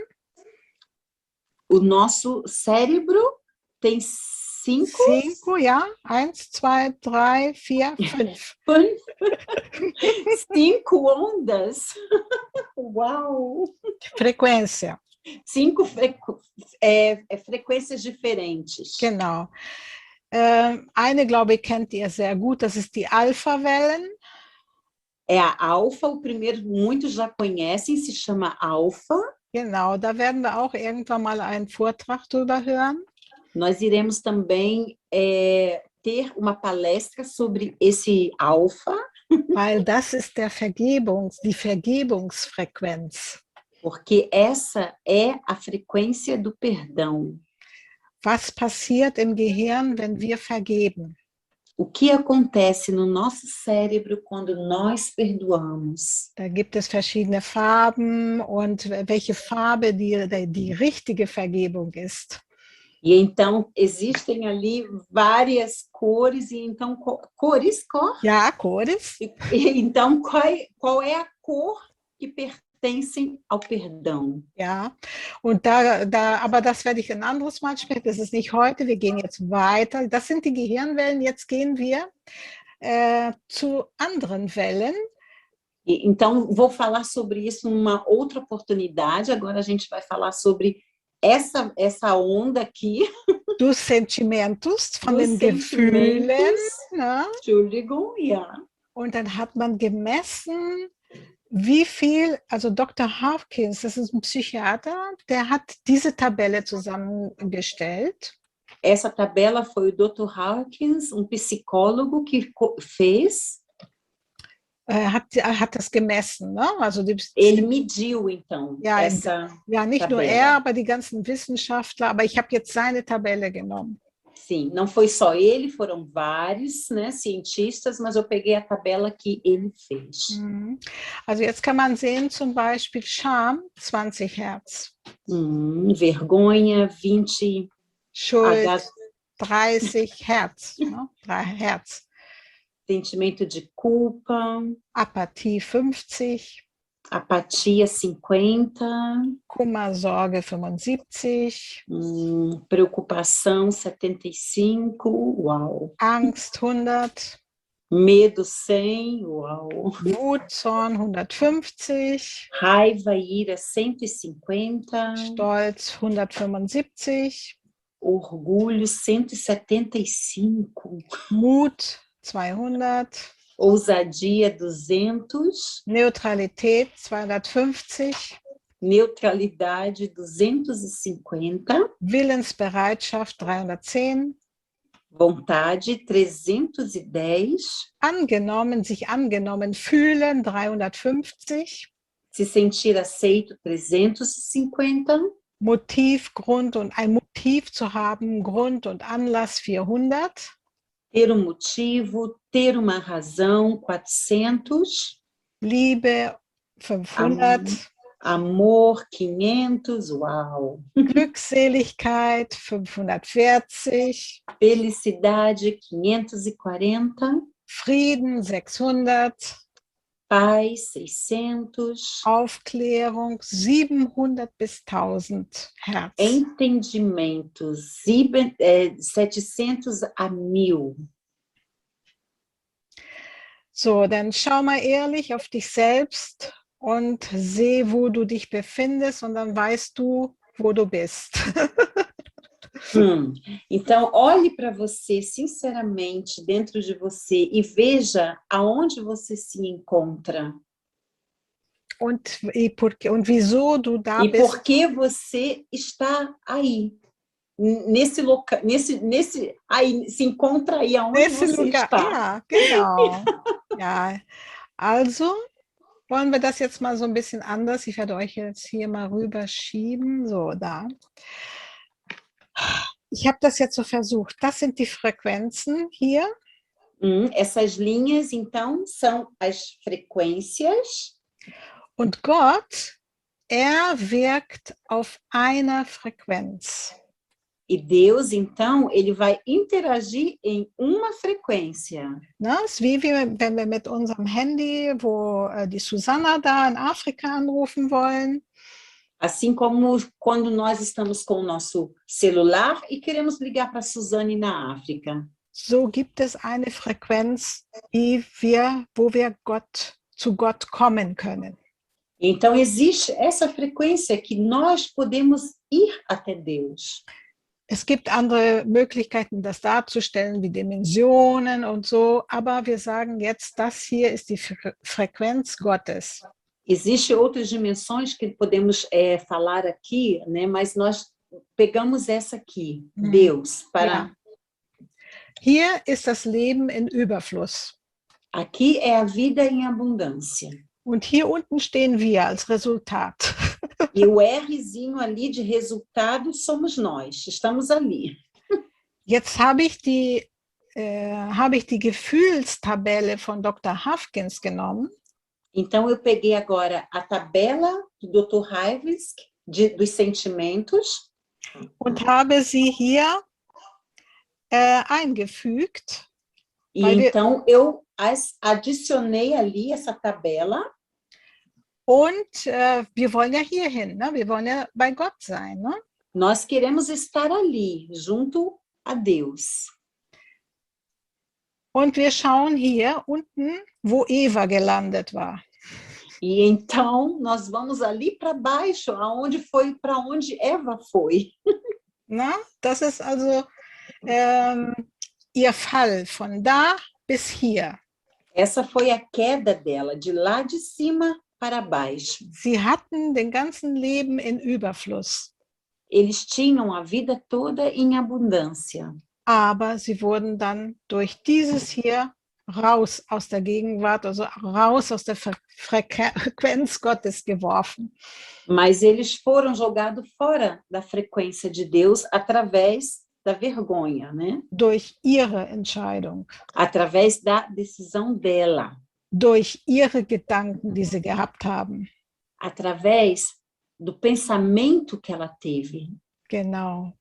O nosso cérebro tem 5, ja. 1, 2, 3, 4, 5. 5 ondas. Uau! Frequência. 5 frequências diferentes. Genau. Eine, glaube ich, kennt ihr sehr gut, das ist die Alpha-Wellen. É a alfa, o primeiro muitos já conhecem, se chama alfa. Genau, da werden wir auch irgendwann mal einen Vortrag drüber hören. Nós iremos também ter uma palestra sobre esse alfa. Weil das ist die Vergebungsfrequenz. Porque essa é a frequência do perdão. Was passiert im Gehirn, wenn wir vergeben? O que acontece no nosso cérebro quando nós perdoamos? Da gibt es verschiedene Farben und welche Farbe die richtige Vergebung ist. E então existem ali várias cores e então cores? Ja, cores. Então qual é a cor que pertencem ao perdão? Ja, und aber das werde ich ein anderes Mal sprechen. Das ist nicht heute. Wir gehen jetzt weiter. Das sind die Gehirnwellen. Jetzt gehen wir zu anderen Wellen. Então vou falar sobre isso numa outra oportunidade. Agora a gente vai falar sobre essa onda aqui. Dos Sentimentos, von den Gefühlen. Ne? Entschuldigung, ja. Und dann hat man gemessen, wie viel, also Dr. Hawkins, das ist ein Psychiater, der hat diese Tabelle zusammengestellt. Essa tabela foi o Dr. Hawkins, psicólogo, que fez. Hat das gemessen, ne? Also Ele mediu, então, ja, essa ja, nicht tabela. Nur er, aber die ganzen Wissenschaftler, aber ich habe jetzt seine Tabelle genommen. Sim, não foi só ele, foram vários, né, cientistas, mas eu peguei a tabela que ele fez. Also jetzt kann man sehen, zum Beispiel Scham, 20 Hertz. Vergonha, 20. Schuld, 30 Hertz. Ne? 3 Hertz. Sentimento de culpa. Apathie, 50. Apatia, 50. Kummer, Sorge, 75. Preocupação, 75. Uau. Angst, 100. Medo 100, uau. Wut, Zorn 150, Raiva e ira 150, Stolz 175, orgulho 175, Mut 200, ousadia 200, Neutralität 250, neutralidade 250, Willensbereitschaft 310, vontade 310, sich angenommen fühlen 350, se sentir aceito 350, Motiv, Grund und ein Motiv zu haben, Grund und Anlass 400, ter motivo, ter uma razão 400, Liebe 500, amor 500, uau. Glückseligkeit 540, Felicidade 540, Frieden 600, paz 600, Aufklärung 700 bis 1000 Hertz. entendimento 700 a 1000. So, dann schau mal ehrlich auf dich selbst und seh, wo du dich befindest und dann weißt du, wo du bist. Então, olhe para você sinceramente dentro de você e veja aonde você se encontra. Und wieso du da E bist. por que você está aí. Nesse local, aí, se encontra aí aonde você está. Ja, genau. Ja, also wollen wir das jetzt mal so ein bisschen anders. Ich werde euch jetzt hier mal rüberschieben. So, da. Ich habe das jetzt so versucht. Das sind die Frequenzen hier. Essas linhas, então, são as frequências. Und Gott, wirkt auf einer Frequenz. E Deus, então, ele vai interagir em uma frequência. Das ist wie wenn wir mit unserem Handy, wo die Susanna da in Afrika anrufen wollen. Assim como quando nós estamos com o nosso celular e queremos ligar para a Suzane na África. So gibt es eine Frequenz, wo wir zu Gott kommen können. Então, existe essa frequência que nós podemos ir até Deus. Es gibt andere Möglichkeiten, das darzustellen, wie Dimensionen und so, aber wir sagen jetzt, das hier ist die Frequenz Gottes. Existem outras dimensões que podemos falar aqui, né? Mas nós pegamos essa aqui, Deus, para... Ja. Hier ist das Leben in Überfluss. Aqui é a vida em abundância. Und hier unten stehen wir als Resultat. E o Rzinho ali de resultado somos nós, estamos ali. Jetzt habe ich die Gefühlstabelle von Dr. Hafkins genommen. Então, eu peguei agora a tabela do Dr. Hafkins dos sentimentos. Und habe sie hier eingefügt. E então, eu adicionei ali essa tabela. Und wir wollen ja hier hin, ne? Wir wollen ja bei Gott sein. Ne? Nós queremos estar ali, junto a Deus. Und wir schauen hier unten, wo Eva gelandet war. E então, nós vamos ali para baixo, para onde Eva foi. Na? Das ist also ihr Fall, von da bis hier. Essa foi a queda dela, de lá de cima para baixo. Sie hatten den ganzen Leben in Überfluss. Eles tinham a vida toda em abundância. Aber sie wurden dann durch dieses hier raus aus der Gegenwart, also raus aus der Frequenz Gottes geworfen. Mas eles foram jogados fora da frequência de Deus através da vergonha, né? Durch ihre Entscheidung. Através da decisão dela. Durch ihre Gedanken, die sie gehabt haben. Através do pensamento que ela teve. Genau.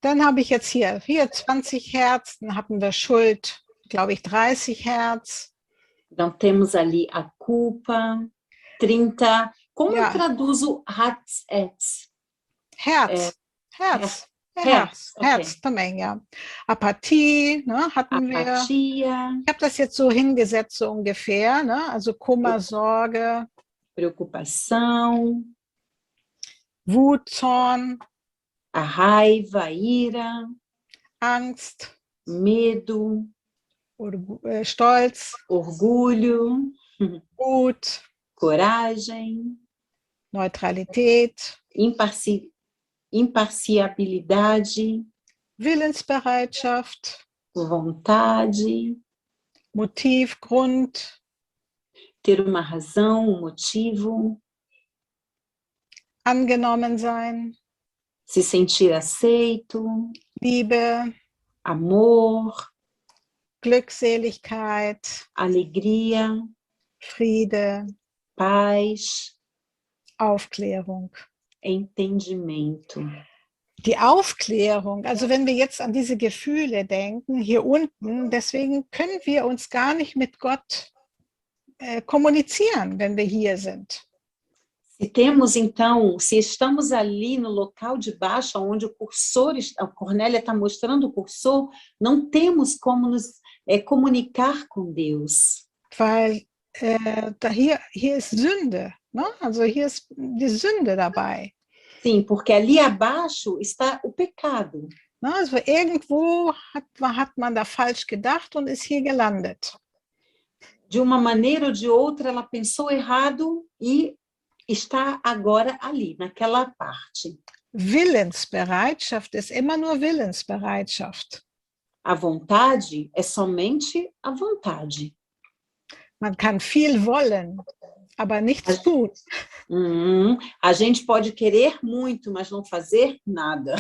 Dann habe ich jetzt hier 20 Hertz, dann hatten wir Schuld, glaube ich, 30 Hertz. Então temos ali a culpa, 30. Como eu traduzo Herz? Herz. Herz. Herz, Okay. Herz também, ja. Apathie, ne, hatten wir. Apatia, Ich habe das jetzt so hingesetzt, so ungefähr, ne? Also Kummer, Sorge, preocupação, Wut, Zorn, a raiva, a ira, Angst, medo, Stolz, orgulho, Mut, coragem, Neutralität, imparcialidade, Willensbereitschaft, vontade, Motiv, Grund, ter uma razão, um motivo, angenommen sein, se sentir aceito, Liebe, amor, Glückseligkeit, alegria, Friede, paz, Aufklärung. entendimento. Die Aufklärung, also wenn wir jetzt an diese Gefühle denken, hier unten, deswegen können wir uns gar nicht mit Gott kommunizieren, wenn wir hier sind. Se estamos ali no local de baixo, onde o cursor, a Cornélia está mostrando o cursor, não temos como nos comunicar com Deus. Weil hier ist Sünde, ne? Also hier ist die Sünde dabei. Sim, porque ali abaixo está o pecado. Ne? Also irgendwo hat man da falsch gedacht und ist hier gelandet. De uma maneira ou de outra, ela pensou errado e está agora ali, naquela parte. Willensbereitschaft ist immer nur Willensbereitschaft. A vontade é somente a vontade. Man kann viel wollen, aber nichts tun. A gente pode querer muito, mas não fazer nada.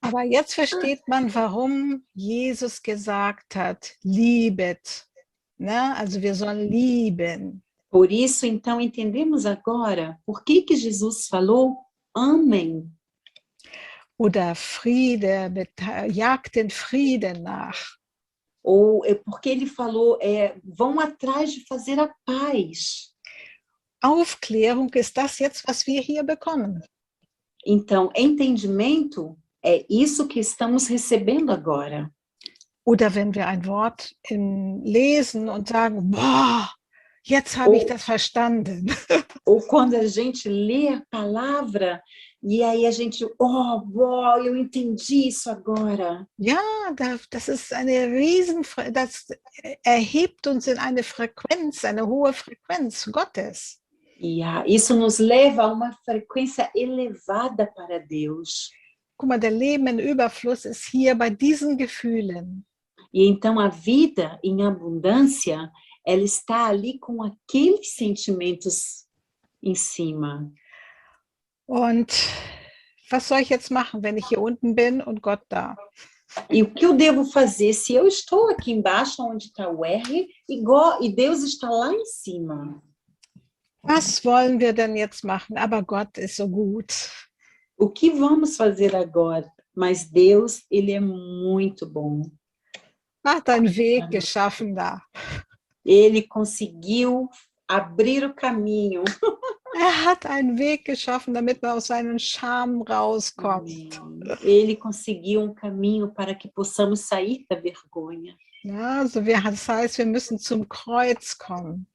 Aber jetzt versteht man, warum Jesus gesagt hat, liebet. Ne? Also wir sollen lieben. Por isso, então, entendemos agora por que Jesus falou, amem. Oder Friede, jagt den Frieden nach. Ou porque ele falou, vão atrás de fazer a paz. Aufklärung ist das jetzt, was wir hier bekommen. Então, entendimento é isso que estamos recebendo agora. Oder wenn wir ein Wort lesen und sagen, boah, jetzt habe ich das verstanden. Ou quando a gente lê a palavra e aí a gente, eu entendi isso agora. Ja, das ist eine das erhebt uns in eine Frequenz, eine hohe Frequenz Gottes. Isso nos leva a uma frequência elevada para Deus. Guck mal, der Leben in Überfluss ist hier bei diesen Gefühlen. E então a vida em abundância, ela está ali com aqueles sentimentos em cima. Und was soll ich jetzt machen, wenn ich hier unten bin und Gott da? E o que eu devo fazer se eu estou aqui embaixo, onde está o R, e Deus está lá em cima? Was wollen wir denn jetzt machen? Aber Gott ist so gut. O que vamos fazer agora? Mas Deus, ele é muito bom. Hat einen Weg geschaffen da. Ele conseguiu abrir o caminho. Hat einen Weg geschaffen, damit man aus seinem Scham rauskommt. Ele conseguiu caminho para que possamos sair da vergonha. Ja, also das heißt, wir müssen zum Kreuz kommen.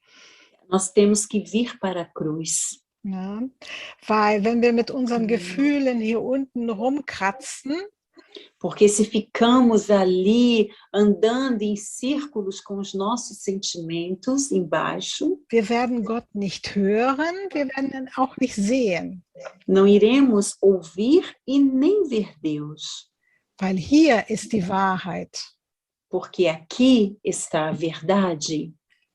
Nós temos que vir para a cruz. Ja, weil wenn wir mit unseren Gefühlen hier unten rumkratzen, porque se ficamos ali andando em círculos com os nossos sentimentos embaixo, wir werden Gott nicht hören, wir werden ihn auch nicht sehen. Não iremos ouvir e nem ver Deus. Weil hier ist die Wahrheit. Porque aqui está a verdade.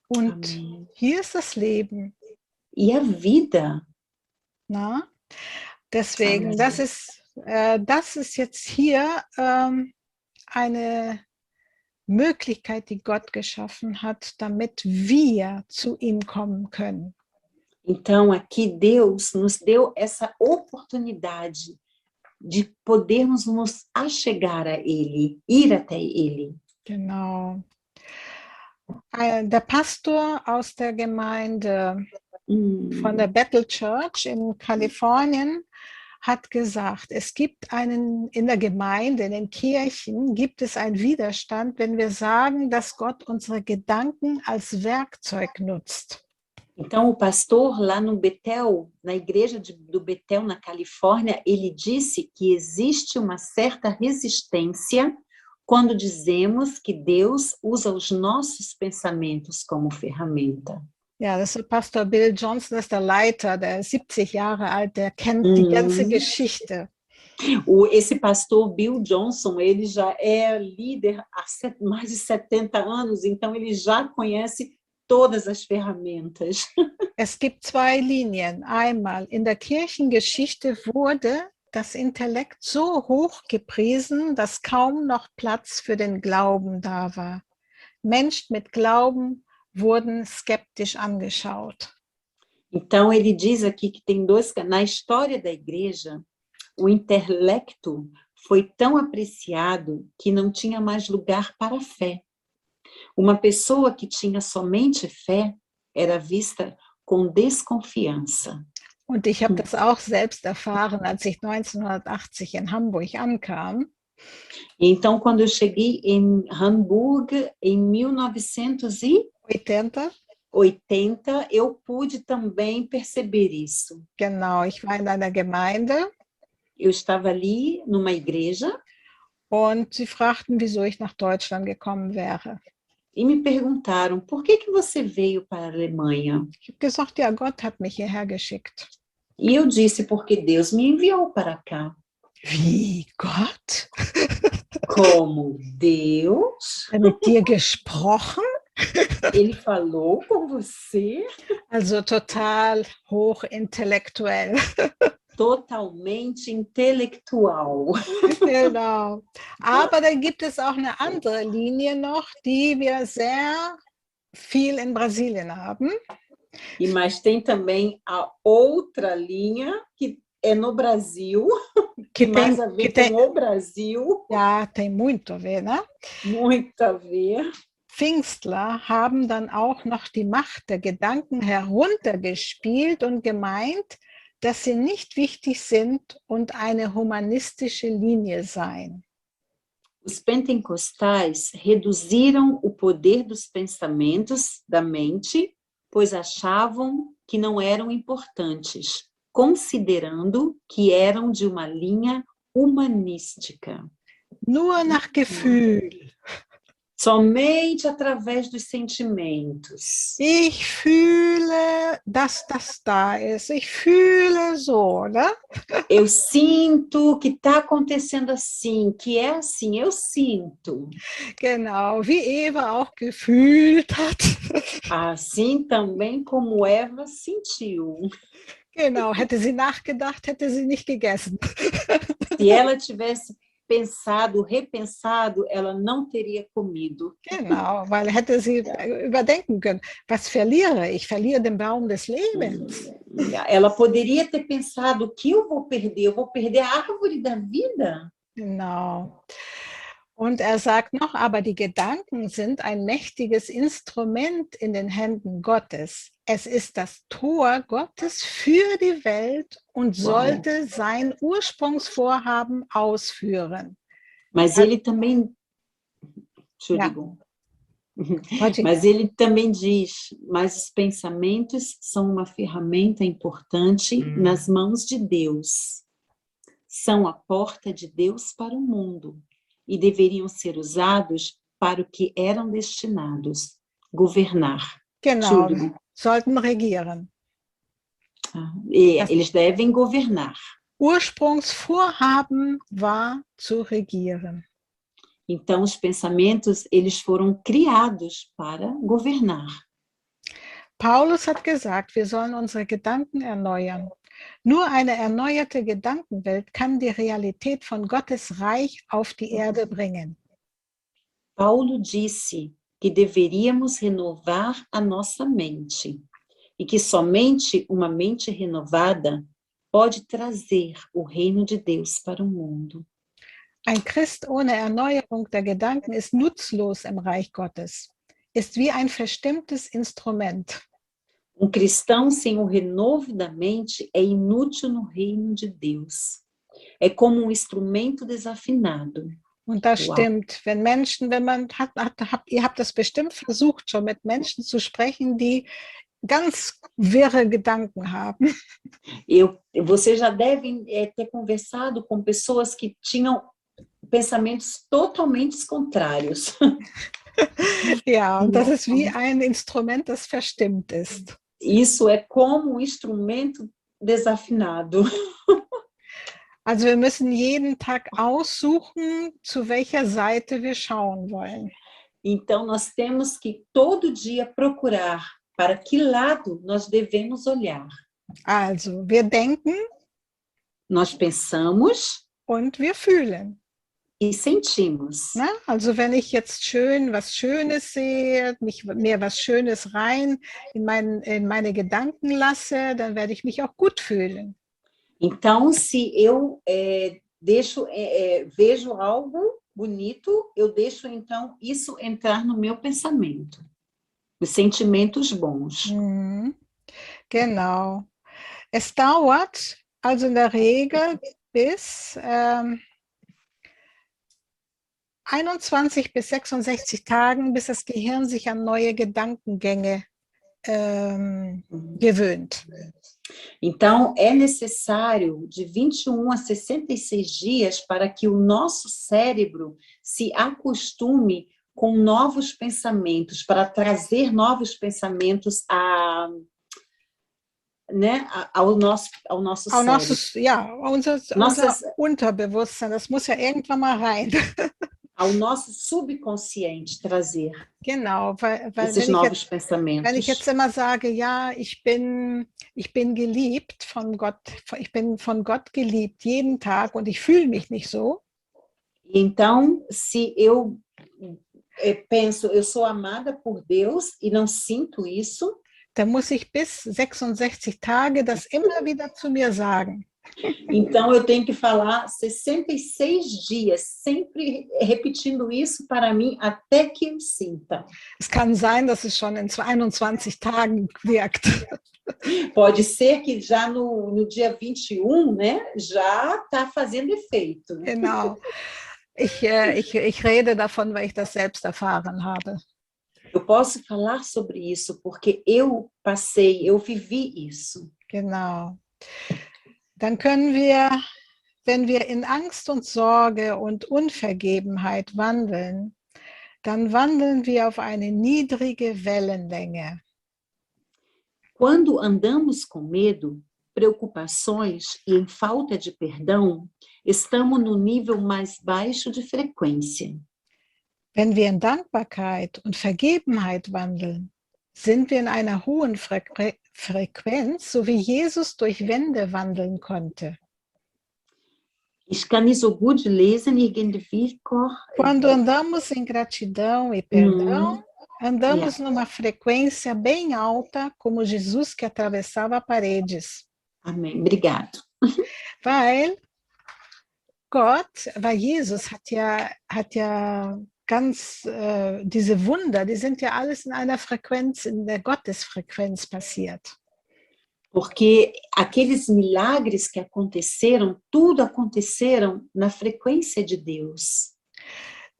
Und Amém. Hier ist das Leben. E a vida. Na? Deswegen, das ist jetzt hier eine Möglichkeit, die Gott geschaffen hat, damit wir zu ihm kommen können. Então, aqui Deus nos deu essa oportunidade de podermos nos achegar a Ele, ir até Ele. Genau. Der Pastor aus der Gemeinde von der Bethel Church in Kalifornien hat gesagt, es gibt in der Gemeinde, in den Kirchen, gibt es einen Widerstand, wenn wir sagen, dass Gott unsere Gedanken als Werkzeug nutzt. Então, o pastor lá no Betel, na igreja do Betel, na Califórnia, ele disse que existe uma certa resistência quando dizemos que Deus usa os nossos pensamentos como ferramenta. Ja, das ist Pastor Bill Johnson, das ist der Leiter, der ist 70 Jahre alt, der kennt die ganze Geschichte. Esse pastor Bill Johnson, ele já é líder há mais de 70 anos, então ele já conhece todas as ferramentas. Es gibt zwei Linien. Einmal, in der Kirchengeschichte wurde das Intellekt so hoch gepriesen, dass kaum noch Platz für den Glauben da war. Menschen mit Glauben wurden skeptisch angeschaut. Então, ele diz aqui que tem na história da igreja, o intelecto foi tão apreciado que não tinha mais lugar para a fé. Uma pessoa que tinha somente fé era vista com desconfiança. Und ich habe das auch selbst erfahren, als ich 1980 in Hamburg ankam. Então, quando eu cheguei em Hamburg, em 1980, eu pude também perceber isso. Genau, ich war in einer Gemeinde. Eu estava ali numa igreja. Und sie fragten, wieso ich nach Deutschland gekommen wäre. E me perguntaram, por que você veio para a Alemanha? Ich habe gesagt, ja, Gott hat mich hierher geschickt. E eu disse, porque Deus me enviou para cá. Wie, Gott? Como Deus? Hat mit dir gesprochen? Ele falou com você? Also total hochintellektuell. Totalmente intelectual. Genau. Aber dann gibt es auch eine andere Linie noch, die wir sehr viel in Brasilien haben. Mas tem também a outra linha que é no Brasil, que mais a ver com o Brasil. Ja, tem muito a ver, né? Muito a ver. Pfingstler haben dann auch noch die Macht der Gedanken heruntergespielt und gemeint, dass sie nicht wichtig sind und eine humanistische Linie seien. Os pentecostais reduziram o poder dos pensamentos da mente, pois achavam que não eram importantes, considerando que eram de uma linha humanística. Nur nach Gefühl. Somente através dos sentimentos. Ich fühle, dass das da ist. Ich fühle so, né? Eu sinto que está acontecendo assim, que é assim, eu sinto. Genau, wie Eva auch gefühlt hat. Assim também como Eva sentiu. Genau, hätte sie nachgedacht, hätte sie nicht gegessen. Se ela tivesse pensado, repensado, ela não teria comido. Genau, weil hätte sie überdenken können, was verliere ich? Verliere den Baum des Lebens. Ela poderia ter pensado, o que eu vou perder? Eu vou perder a árvore da vida? Genau. Und er sagt noch, aber die Gedanken sind ein mächtiges Instrument in den Händen Gottes. Es ist das Tor Gottes für die Welt und sollte sein Ursprungsvorhaben ausführen. Mas ele também... Entschuldigung. Ja. Mas ele também diz, mas os pensamentos são uma ferramenta importante nas mãos de Deus. São a porta de Deus para o mundo e deveriam ser usados para o que eram destinados, governar. Genau, sollten regieren. Eles devem governar. Ursprungsvorhaben war zu regieren. Então, os pensamentos, eles foram criados para governar. Paulus hat gesagt, wir sollen unsere Gedanken erneuern. Nur eine erneuerte Gedankenwelt kann die Realität von Gottes Reich auf die Erde bringen. Paulo disse que deveríamos renovar a nossa mente e que somente uma mente renovada pode trazer o reino de Deus para o mundo. Ein Christ ohne Erneuerung der Gedanken ist nutzlos im Reich Gottes, ist wie ein verstimmtes Instrument. Um cristão sem o renovo da mente é inútil no reino de Deus. É como um instrumento desafinado. Und das Wow. stimmt. Wenn Menschen, ihr habt das bestimmt versucht, schon mit Menschen zu sprechen, die ganz wirre Gedanken haben. Vocês já devem ter conversado com pessoas que tinham pensamentos totalmente contrários. Ja, und das ist wie ein Instrument, das verstimmt ist. Isso é como um instrumento desafinado. Also wir müssen jeden Tag aussuchen, zu welcher Seite wir schauen wollen. Então, nós temos que todo dia procurar para que lado nós devemos olhar. Also wir denken Nós pensamos und wir fühlen. e sentimos. Ne? Also wenn ich jetzt was Schönes sehe, mir was Schönes rein in meine Gedanken lasse, dann werde ich mich auch gut fühlen. Então, se eu vejo algo bonito, eu deixo então isso entrar no meu pensamento. Os sentimentos bons. Genau. Es dauert also in der Regel bis 21 bis 66 Tagen, bis das Gehirn sich an neue Gedankengänge gewöhnt. Então, é necessário de 21 a 66 dias para que o nosso cérebro se acostume com novos pensamentos, para trazer novos pensamentos ao nosso cérebro. Unser Unterbewusstsein, das muss ja irgendwann mal rein. Ao nosso subconsciente trazer genau, weil esses novos pensamentos. Wenn ich jetzt immer sage, ja, ich bin geliebt von Gott, ich bin von Gott geliebt jeden Tag und ich fühle mich nicht so. Então, se eu penso, eu sou amada por Deus e não sinto isso, dann muss ich bis 66 Tage das immer wieder zu mir sagen. Então, eu tenho que falar 66 dias, sempre repetindo isso para mim, até que eu sinta. Es kann sein, dass es schon in 21 Tagen wirkt. Pode ser que já no dia 21, né, já está fazendo efeito. Genau. Ich rede davon, weil ich das selbst erfahren habe. Eu posso falar sobre isso, porque eu vivi isso. Genau. Dann können wir, wenn wir in Angst und Sorge und Unvergebenheit wandeln, dann wandeln wir auf eine niedrige Wellenlänge. Quando andamos com medo, preocupações e em falta de perdão, estamos no nível mais baixo de frequência. Wenn wir in Dankbarkeit und Vergebenheit wandeln, sind wir in einer hohen Frequenz, so wie Jesus durch Wände wandeln konnte. Quando andamos em gratidão e perdão, andamos numa frequência bem alta, como Jesus que atravessava paredes. Amém. Obrigado. Weil Jesus hat ja ganz diese Wunder, die sind ja alles in einer Frequenz, in der Gottesfrequenz passiert. Porque aqueles milagres que aconteceram, tudo aconteceram na frequência de Deus.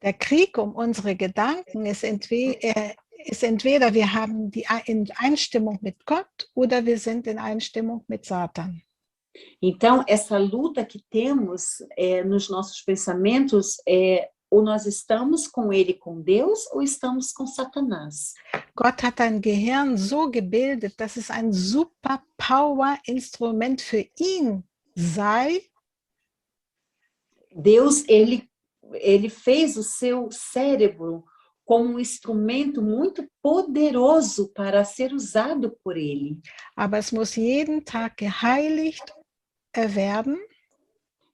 Der Krieg um unsere Gedanken ist entweder wir haben die Einstimmung mit Gott oder wir sind in Einstimmung mit Satan. Então, essa luta que temos nos nossos pensamentos ou nós estamos com ele, com Deus, ou estamos com Satanás. Gott hat dein Gehirn so gebildet, dass es ein super Power-Instrument für ihn sei. Deus, ele fez o seu cérebro como um instrumento muito poderoso para ser usado por ele. Aber es muss jeden Tag geheiligt werden.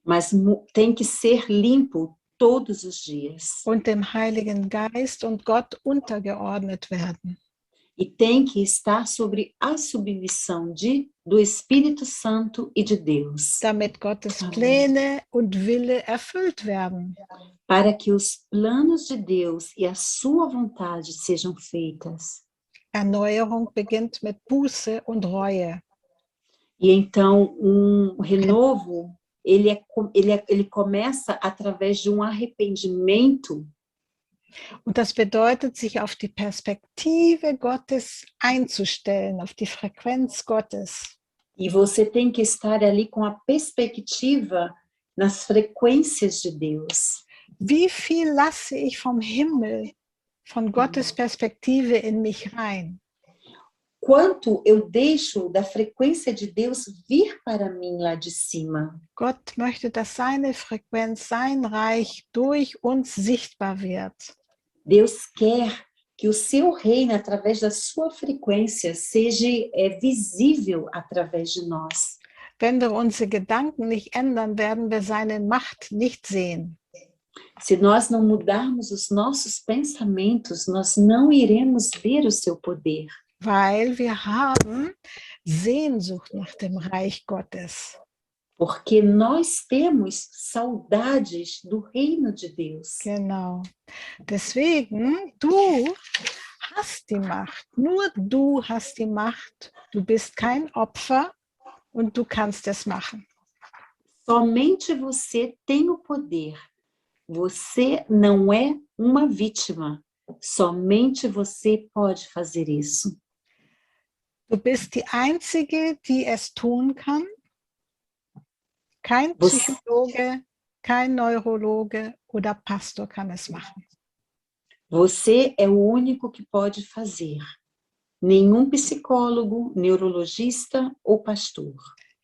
Mas tem que ser limpo todos os dias. Und dem Heiligen Geist und Gott untergeordnet werden. E tem que estar sobre a submissão do Espírito Santo e de Deus. Damit Gottes Pläne und Wille erfüllt werden. Para que os planos de Deus e a sua vontade sejam feitas. Erneuerung beginnt mit Buße und Reue. E então, renovo, ele começa através de arrependimento. Und das bedeutet, sich auf die Perspektive Gottes einzustellen, auf die Frequenz Gottes. E você tem que estar ali com a perspectiva nas frequências de Deus. Wie viel lasse ich vom Himmel, von Gottes Perspektive in mich rein? Quanto eu deixo da frequência de Deus vir para mim lá de cima? Gott möchte, dass seine Frequenz, sein Reich durch uns sichtbar wird. Deus quer que o seu reino, através da sua frequência, seja visível através de nós. Wenn wir unsere Gedanken nicht ändern, werden wir seine Macht nicht sehen. Se nós não mudarmos os nossos pensamentos, nós não iremos ver o seu poder. Weil wir haben Sehnsucht nach dem Reich Gottes. Porque nós temos saudades do reino de Deus. Genau. Deswegen, du hast die Macht. Nur du hast die Macht. Du bist kein Opfer und du kannst es machen. Somente você tem o poder. Você não é uma vítima. Somente você pode fazer isso. Du bist die Einzige, die es tun kann. Kein Você- Psychologe, kein Neurologe oder Pastor kann es machen. Você é o único que pode fazer. Nenhum psicólogo, neurologista ou pastor.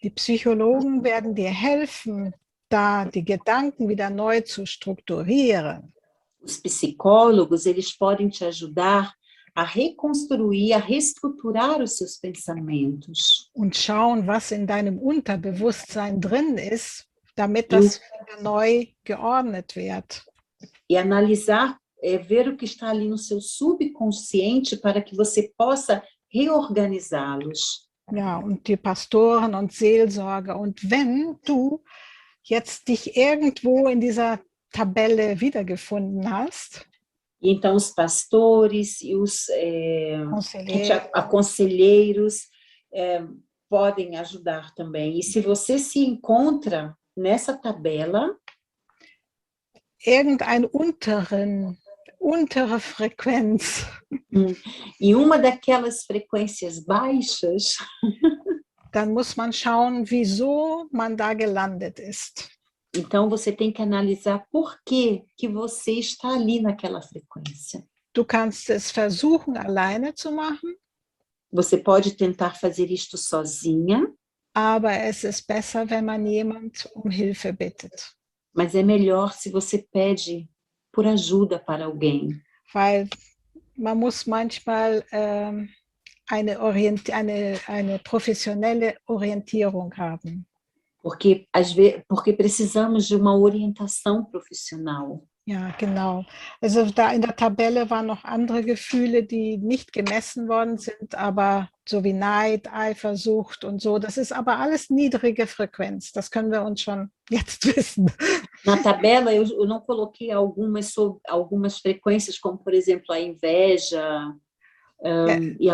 Die Psychologen werden dir helfen, da die Gedanken wieder neu zu strukturieren. Os psicólogos, eles podem te ajudar a reconstruir, a reestruturar os seus pensamentos. Und schauen, was in deinem Unterbewusstsein drin ist, damit das wieder neu geordnet wird. E analisar, ver o que está ali no seu subconsciente para que você possa reorganizá-los. Ja, und die Pastoren und Seelsorger. Und wenn du jetzt dich irgendwo in dieser Tabelle wiedergefunden hast, E então, os pastores e os aconselheiros podem ajudar também. E se você se encontra nessa tabela, irgendeine untere Frequenz, em uma daquelas frequências baixas, dann muss man schauen, wieso man da gelandet ist. então você tem que analisar por que você está ali naquela frequência. Du kannst es versuchen, alleine zu machen, Você pode tentar fazer isto sozinha, aber es ist besser, wenn man jemand um Hilfe bittet. mas é melhor se você pede por ajuda para alguém. Weil man muss manchmal eine professionelle Orientierung haben. Porque precisamos de uma orientação profissional. Ja, genau. Also da in der Tabelle waren noch andere Gefühle, die nicht gemessen worden sind, aber so wie Neid, Eifersucht und so, das ist aber alles niedrige Frequenz. Das können wir uns schon jetzt wissen. Na tabela eu não coloquei algumas frequências, como por exemplo a inveja, e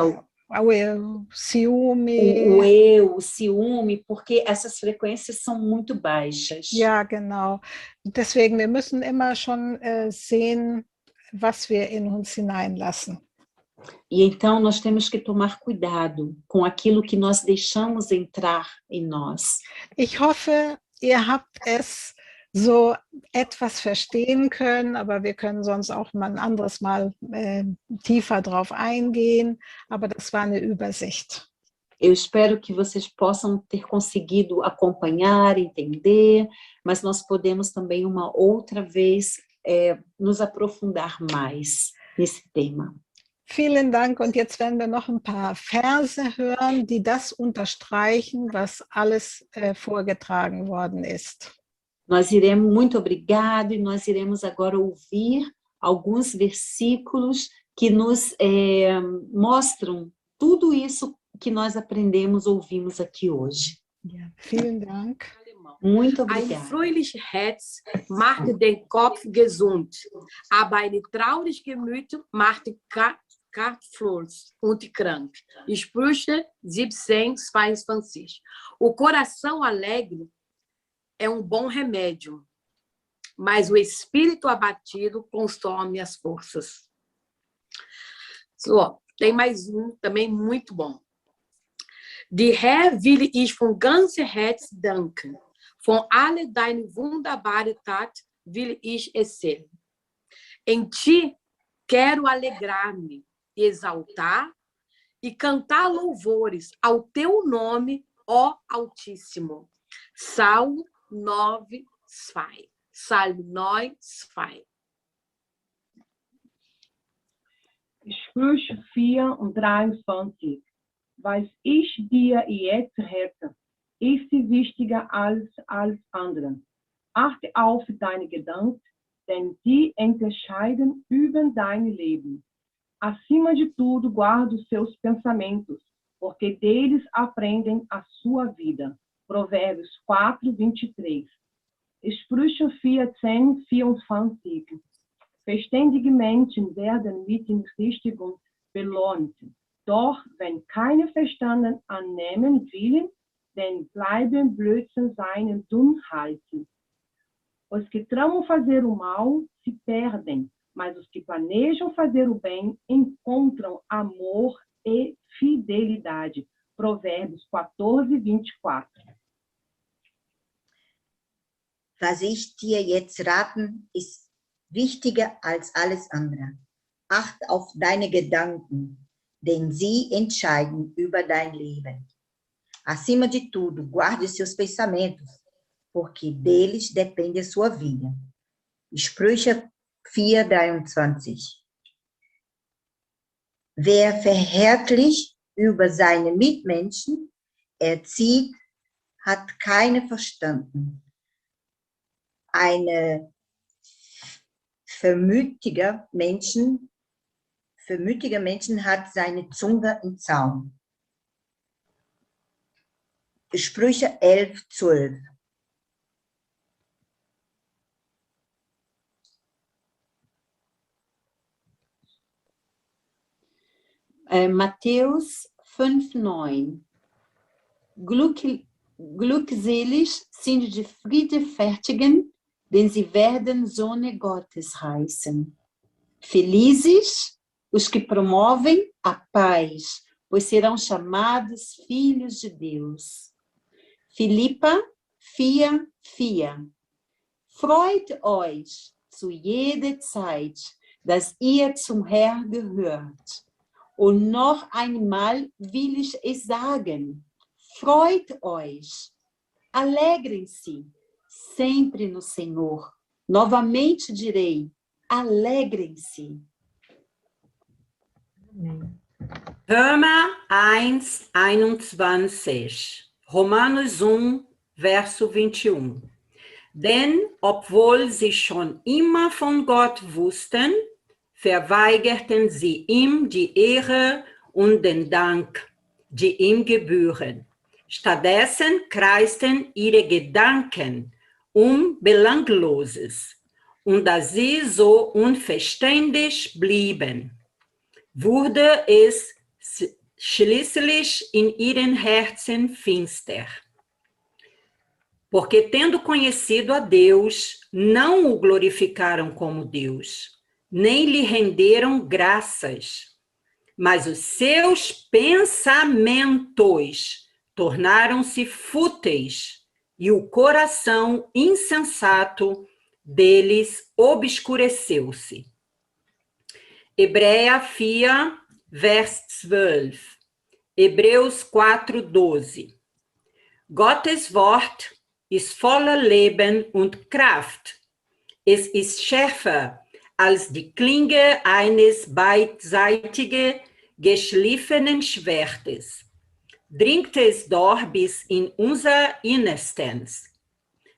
O ciúme. O ciúme, porque essas frequências são muito baixas. Ja, genau. Deswegen, wir müssen immer schon sehen, was wir in uns hineinlassen. E então nós temos que tomar cuidado com aquilo que nós deixamos entrar em nós. Ich hoffe, ihr habt es so etwas verstehen können, aber wir können sonst auch mal ein anderes Mal tiefer drauf eingehen, aber das war eine Übersicht. Eu espero que vocês possam ter conseguido acompanhar, entender, mas nós podemos também uma outra vez nos aprofundar mais nesse tema. Vielen Dank, und jetzt werden wir noch ein paar Verse hören, die das unterstreichen, was alles vorgetragen worden ist. Muito obrigado, e nós iremos agora ouvir alguns versículos que nos mostram tudo isso que nós aprendemos, ouvimos aqui hoje. Ja, vielen Dank. Muito Ein obrigada. fröhliches Herz macht den Kopf gesund, aber ein trauriges Gemüt macht Kraftvoll und krank. Sprüche 17:22. O coração alegre é um bom remédio, mas o espírito abatido consome as forças. So, tem mais um também muito bom. Die Herr will ich von ganzem Herz danken. Von alle deine wunderbare Tat will ich erzählen. Em ti quero alegrar-me, exaltar e cantar louvores ao teu nome, ó Altíssimo. Salmo 9:2. Salmo 9:2. Sprüche 4:23. Was ich dir jetzt rette, ist wichtiger als alles andere. Achte auf deine Gedanken, denn sie entscheiden über dein Leben. Acima de tudo, guarda os seus pensamentos, porque deles aprendem a sua vida. Provérbios 4:23. Sprüche 14:24. Verständige Menschen werden mit dem Richtigen belohnt. Doch wenn keine Verstanden annehmen willen, dann bleiben Blödsinn seine Dummheiten. Os que tramam fazer o mal se perdem, mas os que planejam fazer o bem encontram amor e fidelidade. Provérbios 14:24. Was ich dir jetzt raten, ist wichtiger als alles andere. Acht auf deine Gedanken, denn sie entscheiden über dein Leben. Acima de tudo, guarde seus pensamentos, porque deles depende a sua vida. Sprüche 4:23. Wer verherrlicht über seine Mitmenschen erzieht, hat keine Verstanden. Eine vermütiger Menschen hat seine Zunge im Zaum. Sprüche 11:12. Mateus 5:9. Glückselig sind die Friedfertigen, denn sie werden Söhne Gottes heißen. Felizes os que promovem a paz, pois serão chamados filhos de Deus. Philippa 4:4. Freut euch zu jeder Zeit, dass ihr zum Herrn gehört. Und noch einmal will ich es sagen, freut euch, alegrem-se sempre no Senhor. Novamente direi, alegrem-se. Römer 1:21, Romanos 1, Verso 21. Denn obwohl sie schon immer von Gott wussten, verweigerten sie ihm die Ehre und den Dank, die ihm gebühren. Stattdessen kreisten ihre Gedanken Belangloses, und da sie so unverständig blieben, wurde es schließlich in ihren Herzen finster. Porque tendo conhecido a Deus, não o glorificaram como Deus, nem lhe renderam graças, mas os seus pensamentos tornaram-se fúteis e o coração insensato deles obscureceu-se. Hebreia 4:12. Hebreus 4:12. Gottes Wort ist voller Leben und Kraft. Es ist schärfer als die Klinge eines beidseitig geschliffenen Schwertes. Dringt es doch bis in unser Innerstes,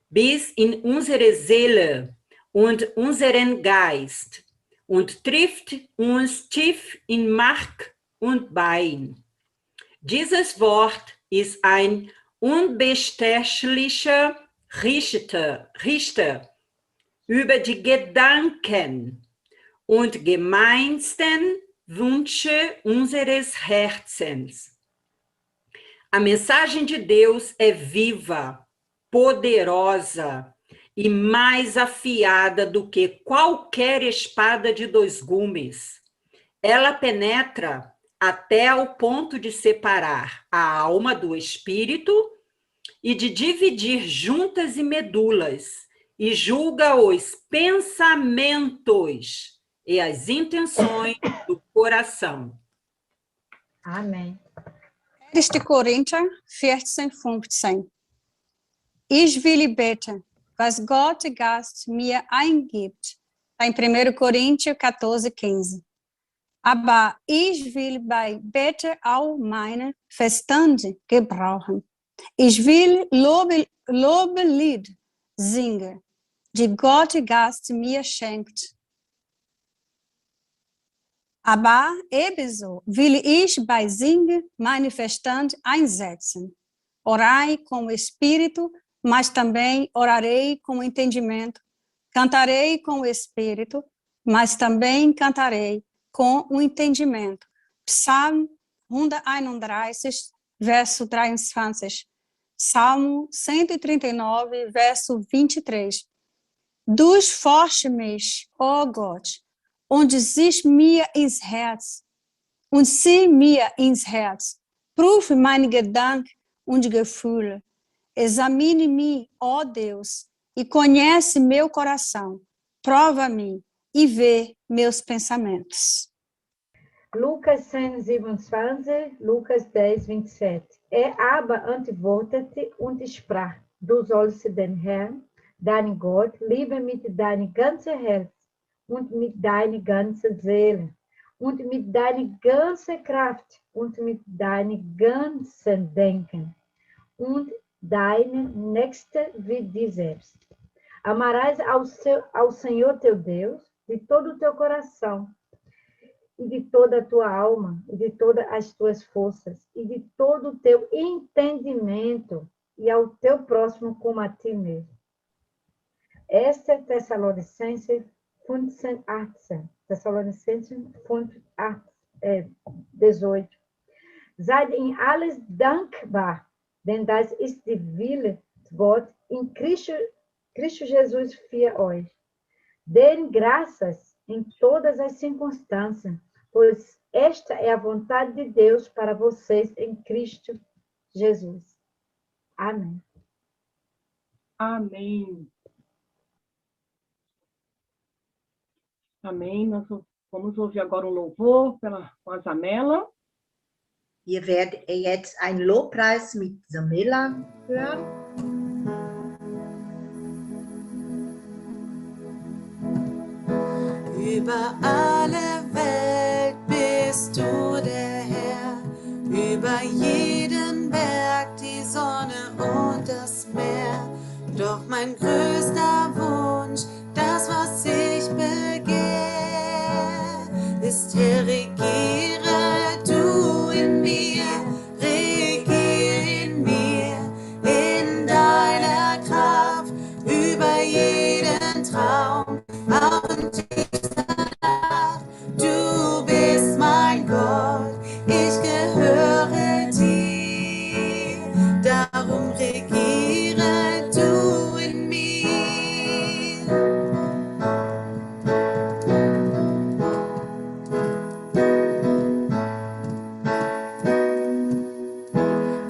bis in unsere Seele und unseren Geist und trifft uns tief in Mark und Bein. Dieses Wort ist ein unbestechlicher Richter über die Gedanken und gemeinsten Wünsche unseres Herzens. A mensagem de Deus é viva, poderosa e mais afiada do que qualquer espada de 2 gumes. Ela penetra até ao ponto de separar a alma do espírito e de dividir juntas e medulas, e julga os pensamentos e as intenções do coração. Amém. 1. Korinther 14:15. Ich will beten, was Gott Geist mir eingibt. Está em 1 Coríntios 14:15. Aber ich will bei Beten auch meine Verstand gebrauchen. Ich will Lobelied singen, die Gott Geist mir schenkt. Aber ebenso will ich bei Singen meinen Verstand einsetzen. Orai com o espírito, mas também orarei com o entendimento. Cantarei com o espírito, mas também cantarei com o entendimento. Psalm 131, verso 23. Salmo 139, verso 23. Du forschst mich, ó Gott, und siehst mir ins Herz, und sieh mir ins Herz. Prüfe meine Gedanken und Gefühle. Examine-me, ó Deus, e conhece meu coração. Prova-me e vê meus pensamentos. Lucas 10:27, Lucas 10:27. Aber antwortete und sprach, du sollst den Herrn, deinen Gott, lieben mit deinem ganzen Herz und mit deiner ganzen Seele und mit deiner ganzen Kraft und mit deinem ganzen Denken und deinen Nächsten wie dich selbst. Amarás ao Senhor teu Deus de todo o teu coração, e de toda a tua alma, e de todas as tuas forças, e de todo o teu entendimento, e ao teu próximo como a ti mesmo. Este Tessalonicenses 15:18. Tessalonicenses 15:18. Seid in alles dankbar, denn das ist die Wille Gott in Cristo Jesus für euch. Dêem graças em todas as circunstâncias, pois esta é a vontade de Deus para vocês em Cristo Jesus. Amém. Amém. Amém. Nós vamos ouvir agora um louvor com a Zamela. Ihr werdet jetzt einen Lobpreis mit Zamela hören. Über alle Welt bist du der Herr, über jeden Berg, die Sonne und das Meer. Doch mein größter Wunsch, das, was ich begehr, ist, Herr, regiere du in mir, regiere in mir, in deiner Kraft, über jeden Traum, auch in tiefster Nacht. Du bist mein Gott, ich gehöre dir, darum regiere du in mir.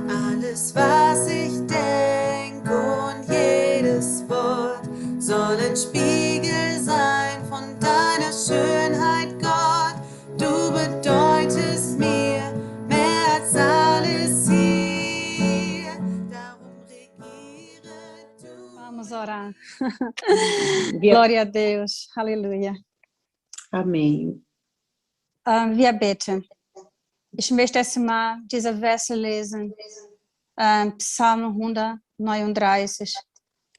Alles, was ich denk und jedes Wort soll ein Spiegel sein von deiner Schönheit, Gott. Du bedeutest mir mehr als alles hier. Darum regiere du. Vamos orar. Glória a Deus. Aleluia. Amém. Wir beten. Ich möchte erstmal diese Verse lesen. Psalm 139.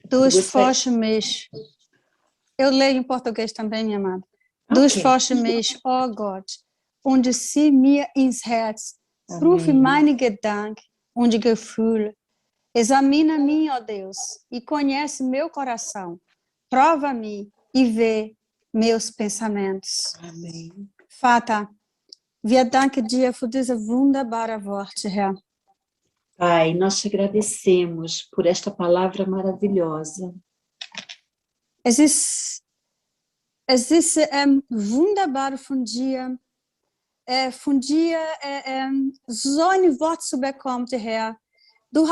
Du forschst mich. Eu leio em português também, minha amada. Du forschst mich, ó Gott, und sieh mir ins Herz. Prüfe meine Gedanken und Gefühle. Examina-me, ó Deus, e conhece meu coração. Prova-me e vê meus pensamentos. Amém. Vater, Wir danken dir für diese wunderbaren Worte, Herr. Pai, nós te agradecemos por esta palavra maravilhosa. Es ist wunderbar von dir so ein Wort zu bekommen, Herr. Du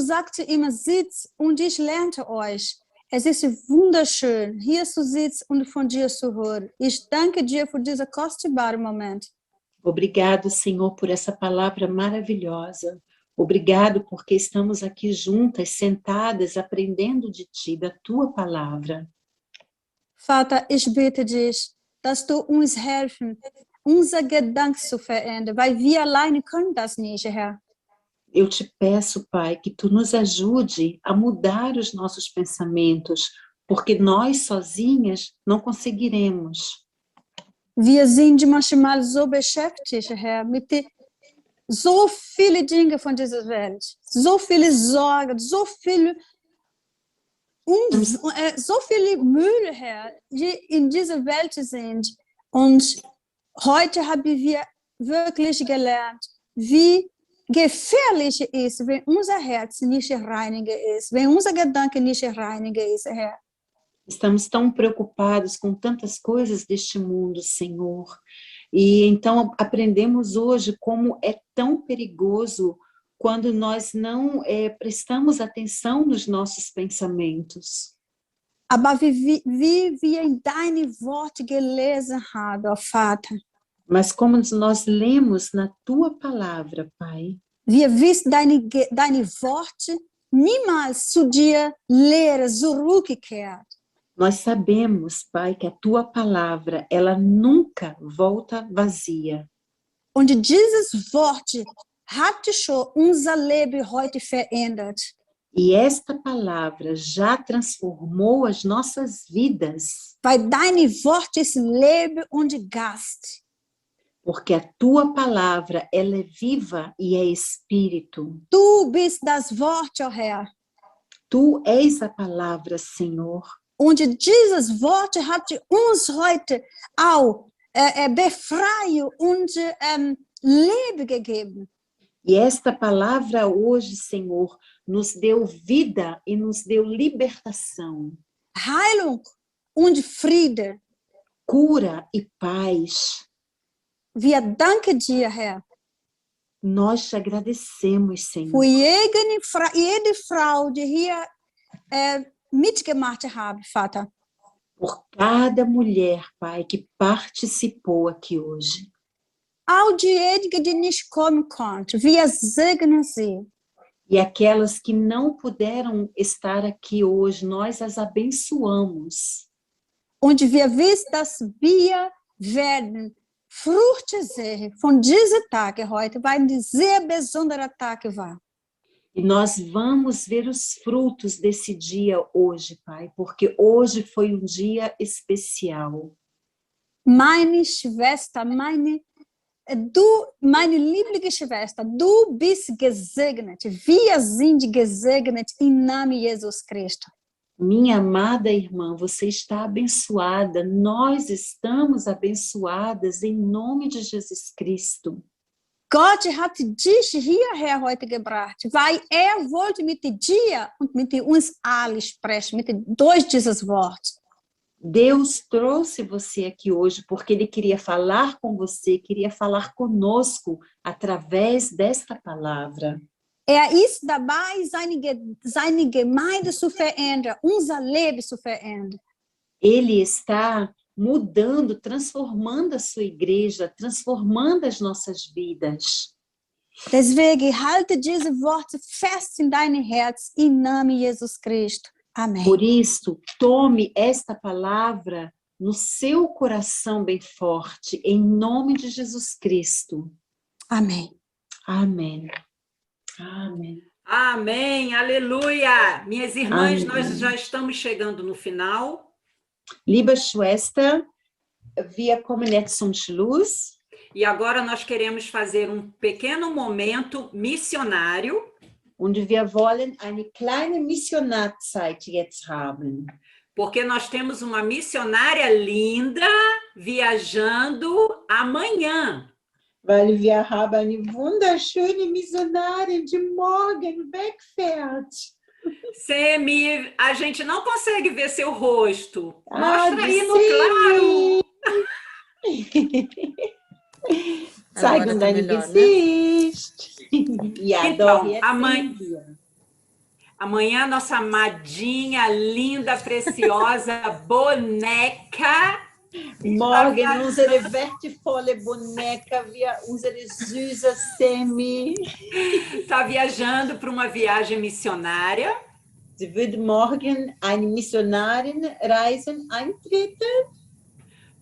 sagte immer, sitz und ich lernte euch. Es ist wunderschön, hier zu sitzen und von dir zu hören. Ich danke dir für diesen kostbaren Moment. Obrigado, Senhor, por essa palavra maravilhosa. Obrigado porque estamos aqui juntas, sentadas, aprendendo de ti, da tua palavra. Vater, ich bitte dich, dass du uns helfen, unser Gedanken zu verändern, weil wir alleine können das nicht, Herr. Eu te peço, Pai, que tu nos ajude a mudar os nossos pensamentos, porque nós sozinhas não conseguiremos. Wir sind manchmal so beschäftigt, Herr, mit so viele Dinge von dieser Welt, so viele Sorgen, so viele Müll, Herr, die in dieser Welt sind. Und heute haben wir wirklich gelernt, wie gefährlich es ist, wenn unser Herz nicht reinige ist, wenn unser Gedanke nicht reinige ist, Herr. Estamos tão preocupados com tantas coisas deste mundo, Senhor. E então aprendemos hoje como é tão perigoso quando nós não prestamos atenção nos nossos pensamentos. Aber wie wir in deine Worte gelesen haben, oh Vater. Mas como nós lemos na tua palavra, Pai. Wir wissen, deine Worte niemals zu dir leer zurückkehrt. Nós sabemos, Pai, que a tua palavra, ela nunca volta vazia. Und dieses Wort hat schon unser Leben heute verändert. E esta palavra já transformou as nossas vidas. Weil deine Wort ist Leben und Geist. Porque a tua palavra, ela é viva e é espírito. Du bist das Wort, oh Herr. Tu és a palavra, Senhor. Und dieses Wort hat uns heute auch Befreiung und Leben gegeben. E esta palavra hoje, Senhor, nos deu vida e nos deu libertação. Heilung und Friede. Cura e paz. Wir danken dir, Herr. Nós te agradecemos, Senhor. Für jede Frau, die hier mitgemacht haben, Vater. Por cada mulher, Pai, que participou aqui hoje. Auch diejenigen, die nicht kommen konnten, wir segnen sie. E aquelas que não puderam estar aqui hoje, nós as abençoamos. Und wir wissen, dass wir werden Früchte sehen von diesem Tag heute, weil ein sehr besonderer Tag war. E nós vamos ver os frutos desse dia hoje, Pai, porque hoje foi um dia especial. Meine Schwester, meine liebliche Schwester, du bist gesegnet. Wir sind gesegnet im Namen Jesus Christus. Minha amada irmã, você está abençoada. Nós estamos abençoadas em nome de Jesus Cristo. Gott hat dich hierher heute gebracht, weil wollte mit dir und mit uns alle sprechen, durch dieses Wort. Deus trouxe você aqui hoje porque Ele queria falar com você, queria falar conosco através desta palavra. Ist dabei, seine Gemeinde zu verändern, unser Leben zu verändern. Ele está mudando, transformando a sua igreja, transformando as nossas vidas. Deswegen halte diese Worte fest in deinem Herz, im Namen Jesus Christus. Amém. Por isso, tome esta palavra no seu coração bem forte, em nome de Jesus Cristo. Amém. Amém. Amém. Amém, aleluia! Minhas irmãs, Amém. Nós já estamos chegando no final. Liebe Schwester, wir kommen jetzt zum Schluss. E agora nós queremos fazer um pequeno momento missionário. Und wir wollen eine kleine Missionarzeit jetzt haben. Porque nós temos uma missionária linda viajando amanhã. Weil wir haben eine wunderschöne Missionarin, die morgen wegfährt. Semi, a gente não consegue ver seu rosto. Ah, Mostra de aí no claro. Zeig Agora uns tá dein melhor, né? Gesicht. Ja, Então, doch, jetzt amanhã, sehen wir. amanhã nossa amadinha, linda, preciosa boneca Morgen unsere wertvolle Boneca, unsere süße Semi. está viajando para uma viagem missionária. Sie wird morgen eine Missionarenreisen eintreten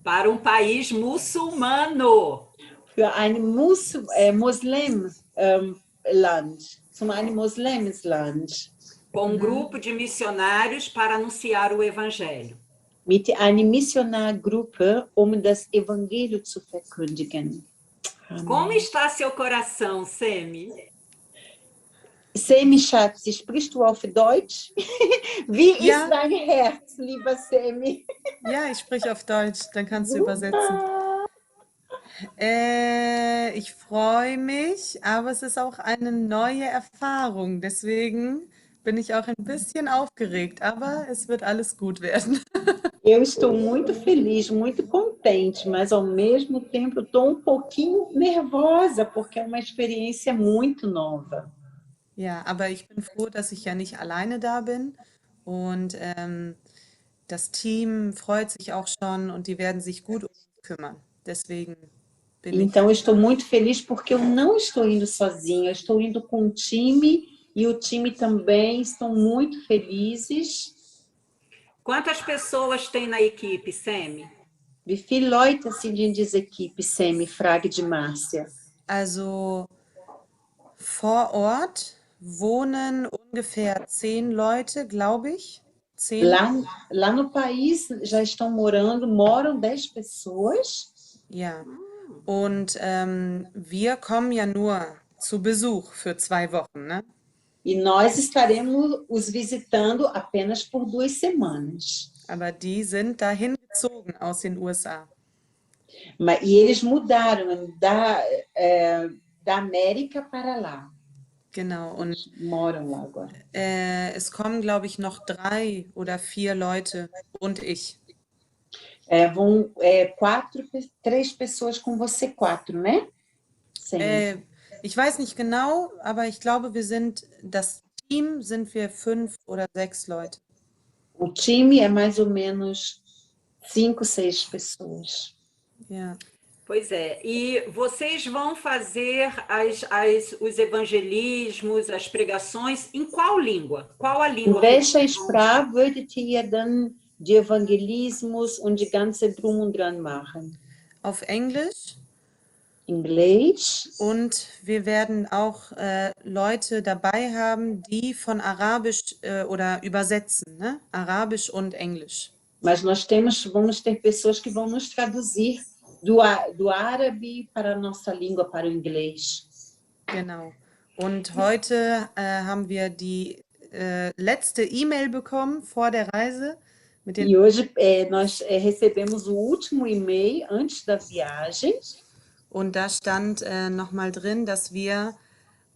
Para um país muçulmano. für ein Muslimland, zum einem Muslimsland. Com um grupo de missionários para anunciar o evangelho. Mit einer Missionargruppe, das Evangelium zu verkündigen. Como está seu coração, Semi? Semi, Schatz, sprichst du auf Deutsch? Wie Ja. ist dein Herz, lieber Semi? Ja, ich spreche auf Deutsch, dann kannst du übersetzen. Ich freue mich, aber es ist auch eine neue Erfahrung. Deswegen bin ich auch ein bisschen aufgeregt, aber es wird alles gut werden. Eu estou muito feliz, muito contente, mas ao mesmo tempo estou pouquinho nervosa, porque é uma experiência muito nova. Ja, aber ich bin froh, dass ich ja nicht alleine da bin und das Team freut sich auch schon und die werden sich gut um uns kümmern. Deswegen bin ich. Então, eu estou muito feliz porque eu não estou indo sozinha, eu estou indo com o time e o time também estão muito felizes. Quantas pessoas tem na equipe, Semi? Wie viele Leute sind in dieser Equipe, Semi? Frage de Márcia. Also vor Ort wohnen ungefähr 10 Leute, glaube ich. 10. Lá no país já moram 10 pessoas. Ja. Und wir kommen ja nur zu Besuch für 2 Wochen, ne? E nós estaremos os visitando apenas por 2 semanas. Aber die sind dahin gezogen aus den USA. E eles mudaram da América para lá. Genau, und Moram lá agora. es kommen, glaube ich, noch 3 oder 4 Leute und ich. Vão 3 pessoas com você, 4, né? Sim. Ich weiß nicht genau, aber ich glaube, das Team sind wir 5 oder 6 Leute. O time é mais ou menos 5, 6 pessoas. Ja. Pois é, e vocês vão fazer os evangelismos, as pregações, em qual língua? Qual a língua? In welcher Sprache würdet ihr dann die Evangelismus und die ganze Drum und Dran machen? Auf Englisch. Inglês. Und wir werden auch Leute dabei haben, die von Arabisch oder übersetzen, ne? Arabisch und Englisch. Mas nós vamos ter pessoas que vão nos traduzir do árabe para a nossa língua, para o inglês. Genau. Und heute haben wir die letzte E-Mail bekommen vor der Reise. E hoje nós recebemos o último e-mail antes da viagem. Und da stand nochmal drin, dass wir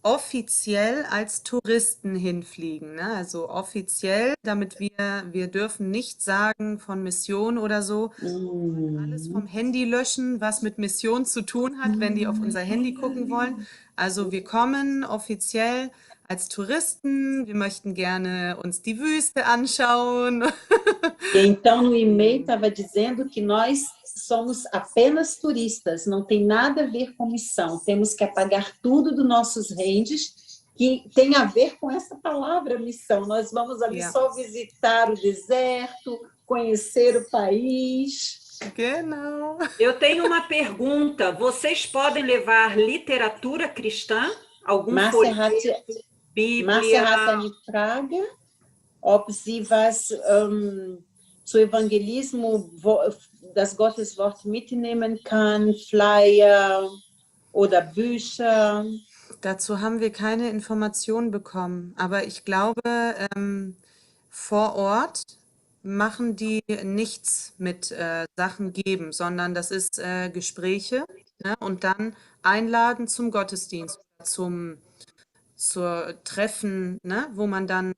offiziell als Touristen hinfliegen. Ne? Also offiziell, damit wir dürfen nicht sagen von Mission oder so. Alles vom Handy löschen, was mit Mission zu tun hat, wenn die auf unser Handy gucken wollen. Also wir kommen offiziell als Touristen, wir möchten gerne uns die Wüste anschauen. E então no e-mail estava dizendo que nós somos apenas turistas, não tem nada a ver com missão. Temos que apagar tudo dos nossos hands que tem a ver com essa palavra missão. Nós vamos ali só visitar o deserto, conhecer o país. Genau. Eu tenho uma pergunta. Vocês podem levar literatura cristã? Algum folheto, Bíblia? Márcia hat eine Frage, ob sie was zu Evangelismo das Gotteswort mitnehmen kann, Flyer oder Bücher. Dazu haben wir keine Informationen bekommen, aber ich glaube, vor Ort machen die nichts mit Sachen geben, sondern das ist Gespräche. ne? Und dann einladen zum Gottesdienst, zur Treffen, ne? Wo man dann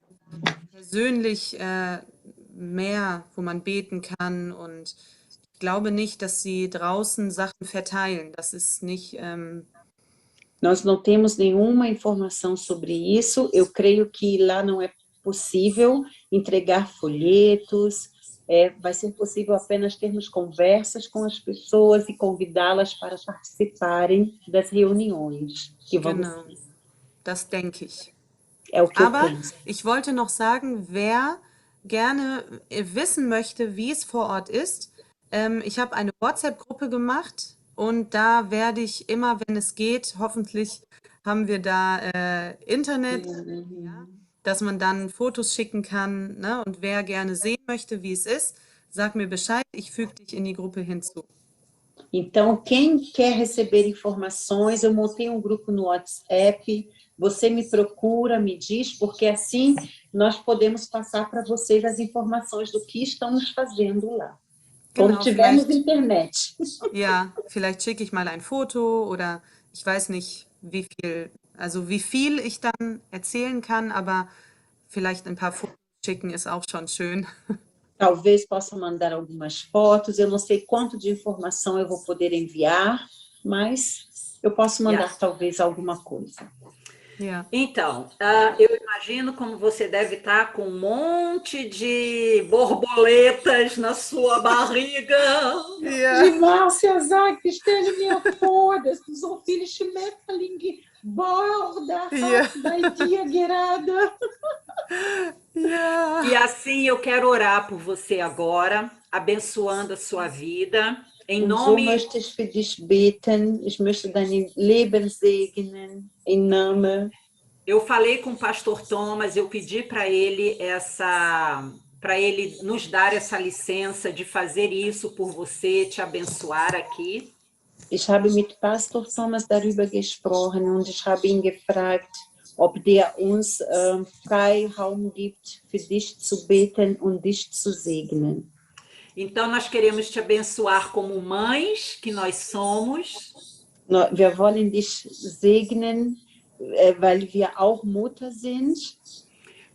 persönlich mehr, wo man beten kann. Und ich glaube nicht, dass sie draußen Sachen verteilen. Das ist nicht... Nós não temos nenhuma informação sobre isso. Eu creio que lá não é possível entregar folhetos. Vai ser possível apenas termos conversas com as pessoas e convidá-las para participarem das reuniões que vamos Genau, das denke ich. É o que eu Aber penso. ich wollte noch sagen, wer gerne wissen möchte, wie es vor Ort ist, ich habe eine WhatsApp-Gruppe gemacht und da werde ich immer, wenn es geht, hoffentlich haben wir da Internet, ja, dass man dann Fotos schicken kann, ne? Und wer gerne sehen möchte, wie es ist, sag mir Bescheid, ich füge dich in die Gruppe hinzu. Então, quem quer receber informações, eu montei um grupo no WhatsApp, você me procura, me diz, porque assim nós podemos passar para vocês as informações do que estamos fazendo lá. Quando Genau, tivermos vielleicht, internet. ja, vielleicht schicke ich mal ein Foto oder ich weiß nicht, wie viel ich dann erzählen kann, aber vielleicht ein paar Fotos schicken ist auch schon schön. Talvez possa mandar algumas fotos, eu não sei quanto de informação eu vou poder enviar, mas eu posso mandar talvez alguma coisa. Ja. Então, eu imagino como você deve estar com um monte de borboletas na sua barriga. Die Márcia sagt, ich stelle mir vor, dass du so viele Schmetterlinge borda hast bei dir gerade. E assim eu quero orar por você agora, abençoando a sua vida. Em Und so nome... möchte ich für dich beten, ich möchte dein Leben segnen, em nome. Eu falei com o pastor Thomas, eu pedi para ele nos dar essa licença de fazer isso por você, te abençoar aqui. Ich habe mit Pastor Thomas darüber gesprochen und ich habe ihn gefragt, ob der uns Freiraum gibt, für dich zu beten und dich zu segnen. Então, nós queremos te abençoar como mães que nós somos. Wir wollen dich segnen, weil wir auch Mutter sind.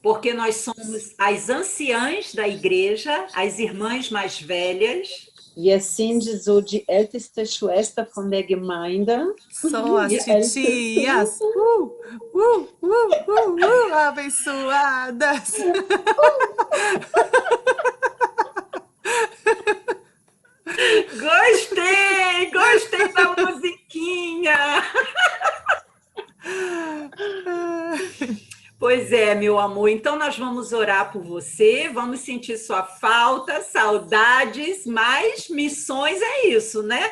Porque nós somos as anciãs da igreja, as irmãs mais velhas. Wir sind so die älteste Schwester von der Gemeinde. So as titias. Abençoadas. Gostei da musiquinha. Pois é, meu amor, então nós vamos orar por você, vamos sentir sua falta, saudades, mas missões é isso, né?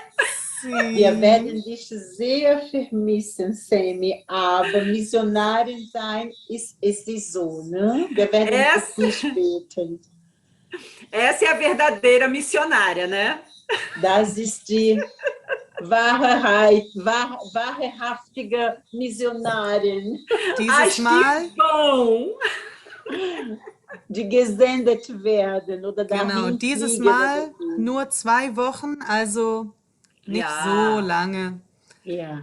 Sim. Wir werden dich sehr vermissen, Semi, aber Missionarin sein ist so, ne? Wir werden für dich beten. Essa é a verdadeira missionária, né? Das ist die wahrhaftige Missionarin. Dieses Mal, die gesendet werden oder genau, dahin dieses fliegen Mal oder so. nur 2 Wochen, also nicht so lange. Ja.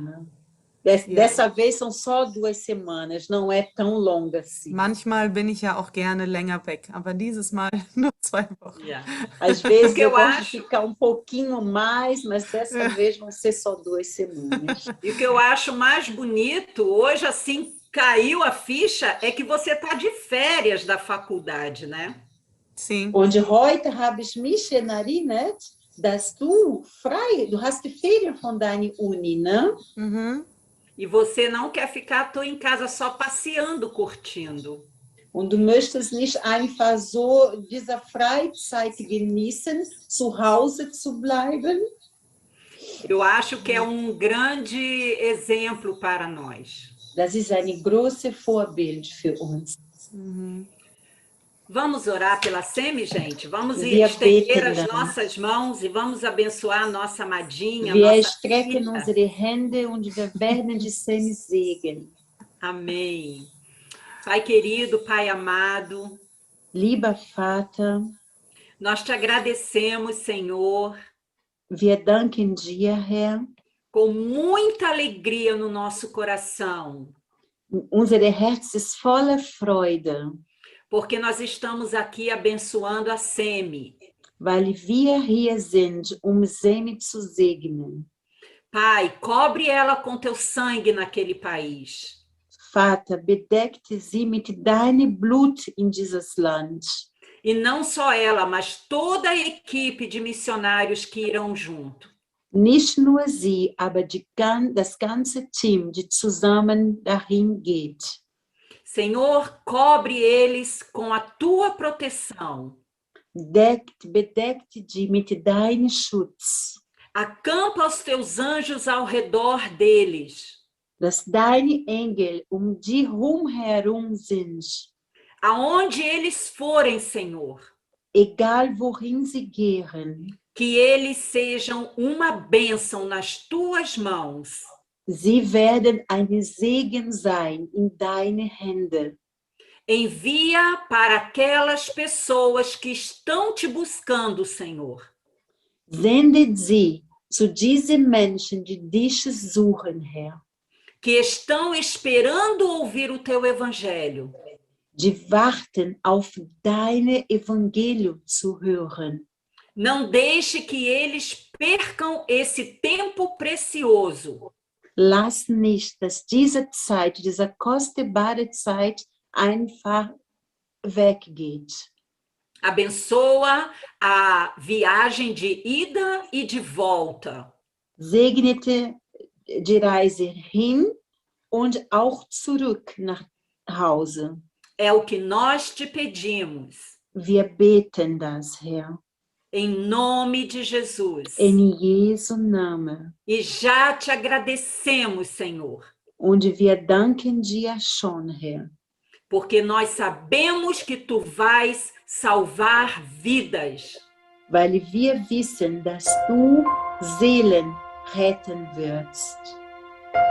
Dessa vez são só 2 semanas, não é tão longa assim. Manchmal bin ich ja auch gerne länger weg, aber dieses Mal nur 2 Wochen. Yeah. Às vezes eu gosto de ficar um pouquinho mais, mas dessa vez vão ser só 2 semanas. E o que eu acho mais bonito, hoje assim caiu a ficha, é que você está de férias da faculdade, né? Sim. Und heute habe ich mich erinnert, dass du hast die Ferien von deiner Uni, ne? Mhm. E você não quer ficar à toa em casa só passeando, curtindo. Und du möchtest nicht einfach so diese Freizeit genießen, zu Hause zu bleiben? Eu acho que é um grande exemplo para nós. Das ist ein großes Vorbild für uns. Mhm. Vamos orar pela Semi, gente? Vamos Wir estender beten as dann. nossas mãos e vamos abençoar a nossa amadinha, a Wir nossa strecken filha. unsere Hände und wir werden die Semi segnen. Amém. Pai querido, Pai amado, Lieber Vater, nós te agradecemos, Senhor, wir danken dir, Herr, com muita alegria no nosso coração, Unser Herz ist voller Freude, porque nós estamos aqui abençoando a Semi. weil wir hier sind, Semi zu segnen. Pai, cobre ela com teu sangue naquele país. Vater, bedeckte sie mit deinem Blut in dieses Land. E não só ela, mas toda a equipe de missionários que irão junto. Nicht nur sie, aber das ganze Team, die zusammen dahin geht. Senhor, cobre eles com a tua proteção. Bedeckt die mit deinem Schutz. Acampa os teus anjos ao redor deles. Dass deine Engel die herum sind. Aonde eles forem, Senhor. Egal wohin sie gehen. Que eles sejam uma bênção nas tuas mãos. Sie werden ein Segen sein in deine Hände. Envia para aquelas pessoas que estão te buscando, Senhor. Sendet sie zu diesen Menschen, die dich suchen, Herr. Que estão esperando ouvir o teu evangelho. Die warten auf dein Evangelium zu hören. Não deixe que eles percam esse tempo precioso. Lass nicht, dass diese Zeit, diese kostbare Zeit einfach weggeht. Abençoa a viagem de ida e de volta. Segnete die Reise hin und auch zurück nach Hause. É o que nós te pedimos. Wir beten das, Herr. Em nome de Jesus. Em Jesu Name. E já te agradecemos, Senhor. Und wir danken dir schon, Herr. Porque nós sabemos que tu vais salvar vidas. Weil wir wissen, dass du Seelen retten wirst.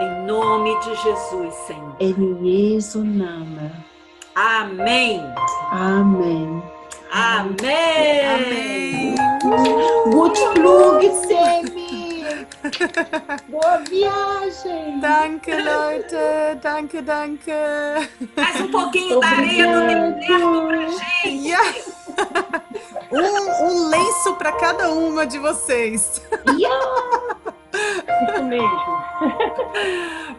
Em nome de Jesus, Senhor. Em Jesu Name. Amém. Amen. Amém. Amém. Gut Flug, Semi. Boa viagem. Danke, Leute. Danke, danke. Mais um pouquinho da areia do deserto pra gente. Yeah. Lenço para cada uma de vocês. Isso mesmo.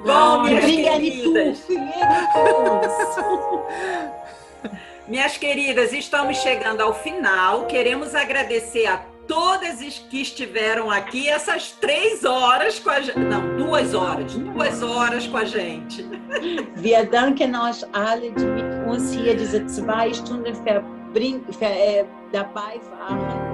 Bom, minhas queridas. Minhas queridas, estamos chegando ao final. Queremos agradecer a todas que estiveram aqui essas 3 horas com a gente. Não, 2 horas. 2 horas com a gente. Wir danken euch alle, die mit uns hier diese 2 Stunden dabei waren.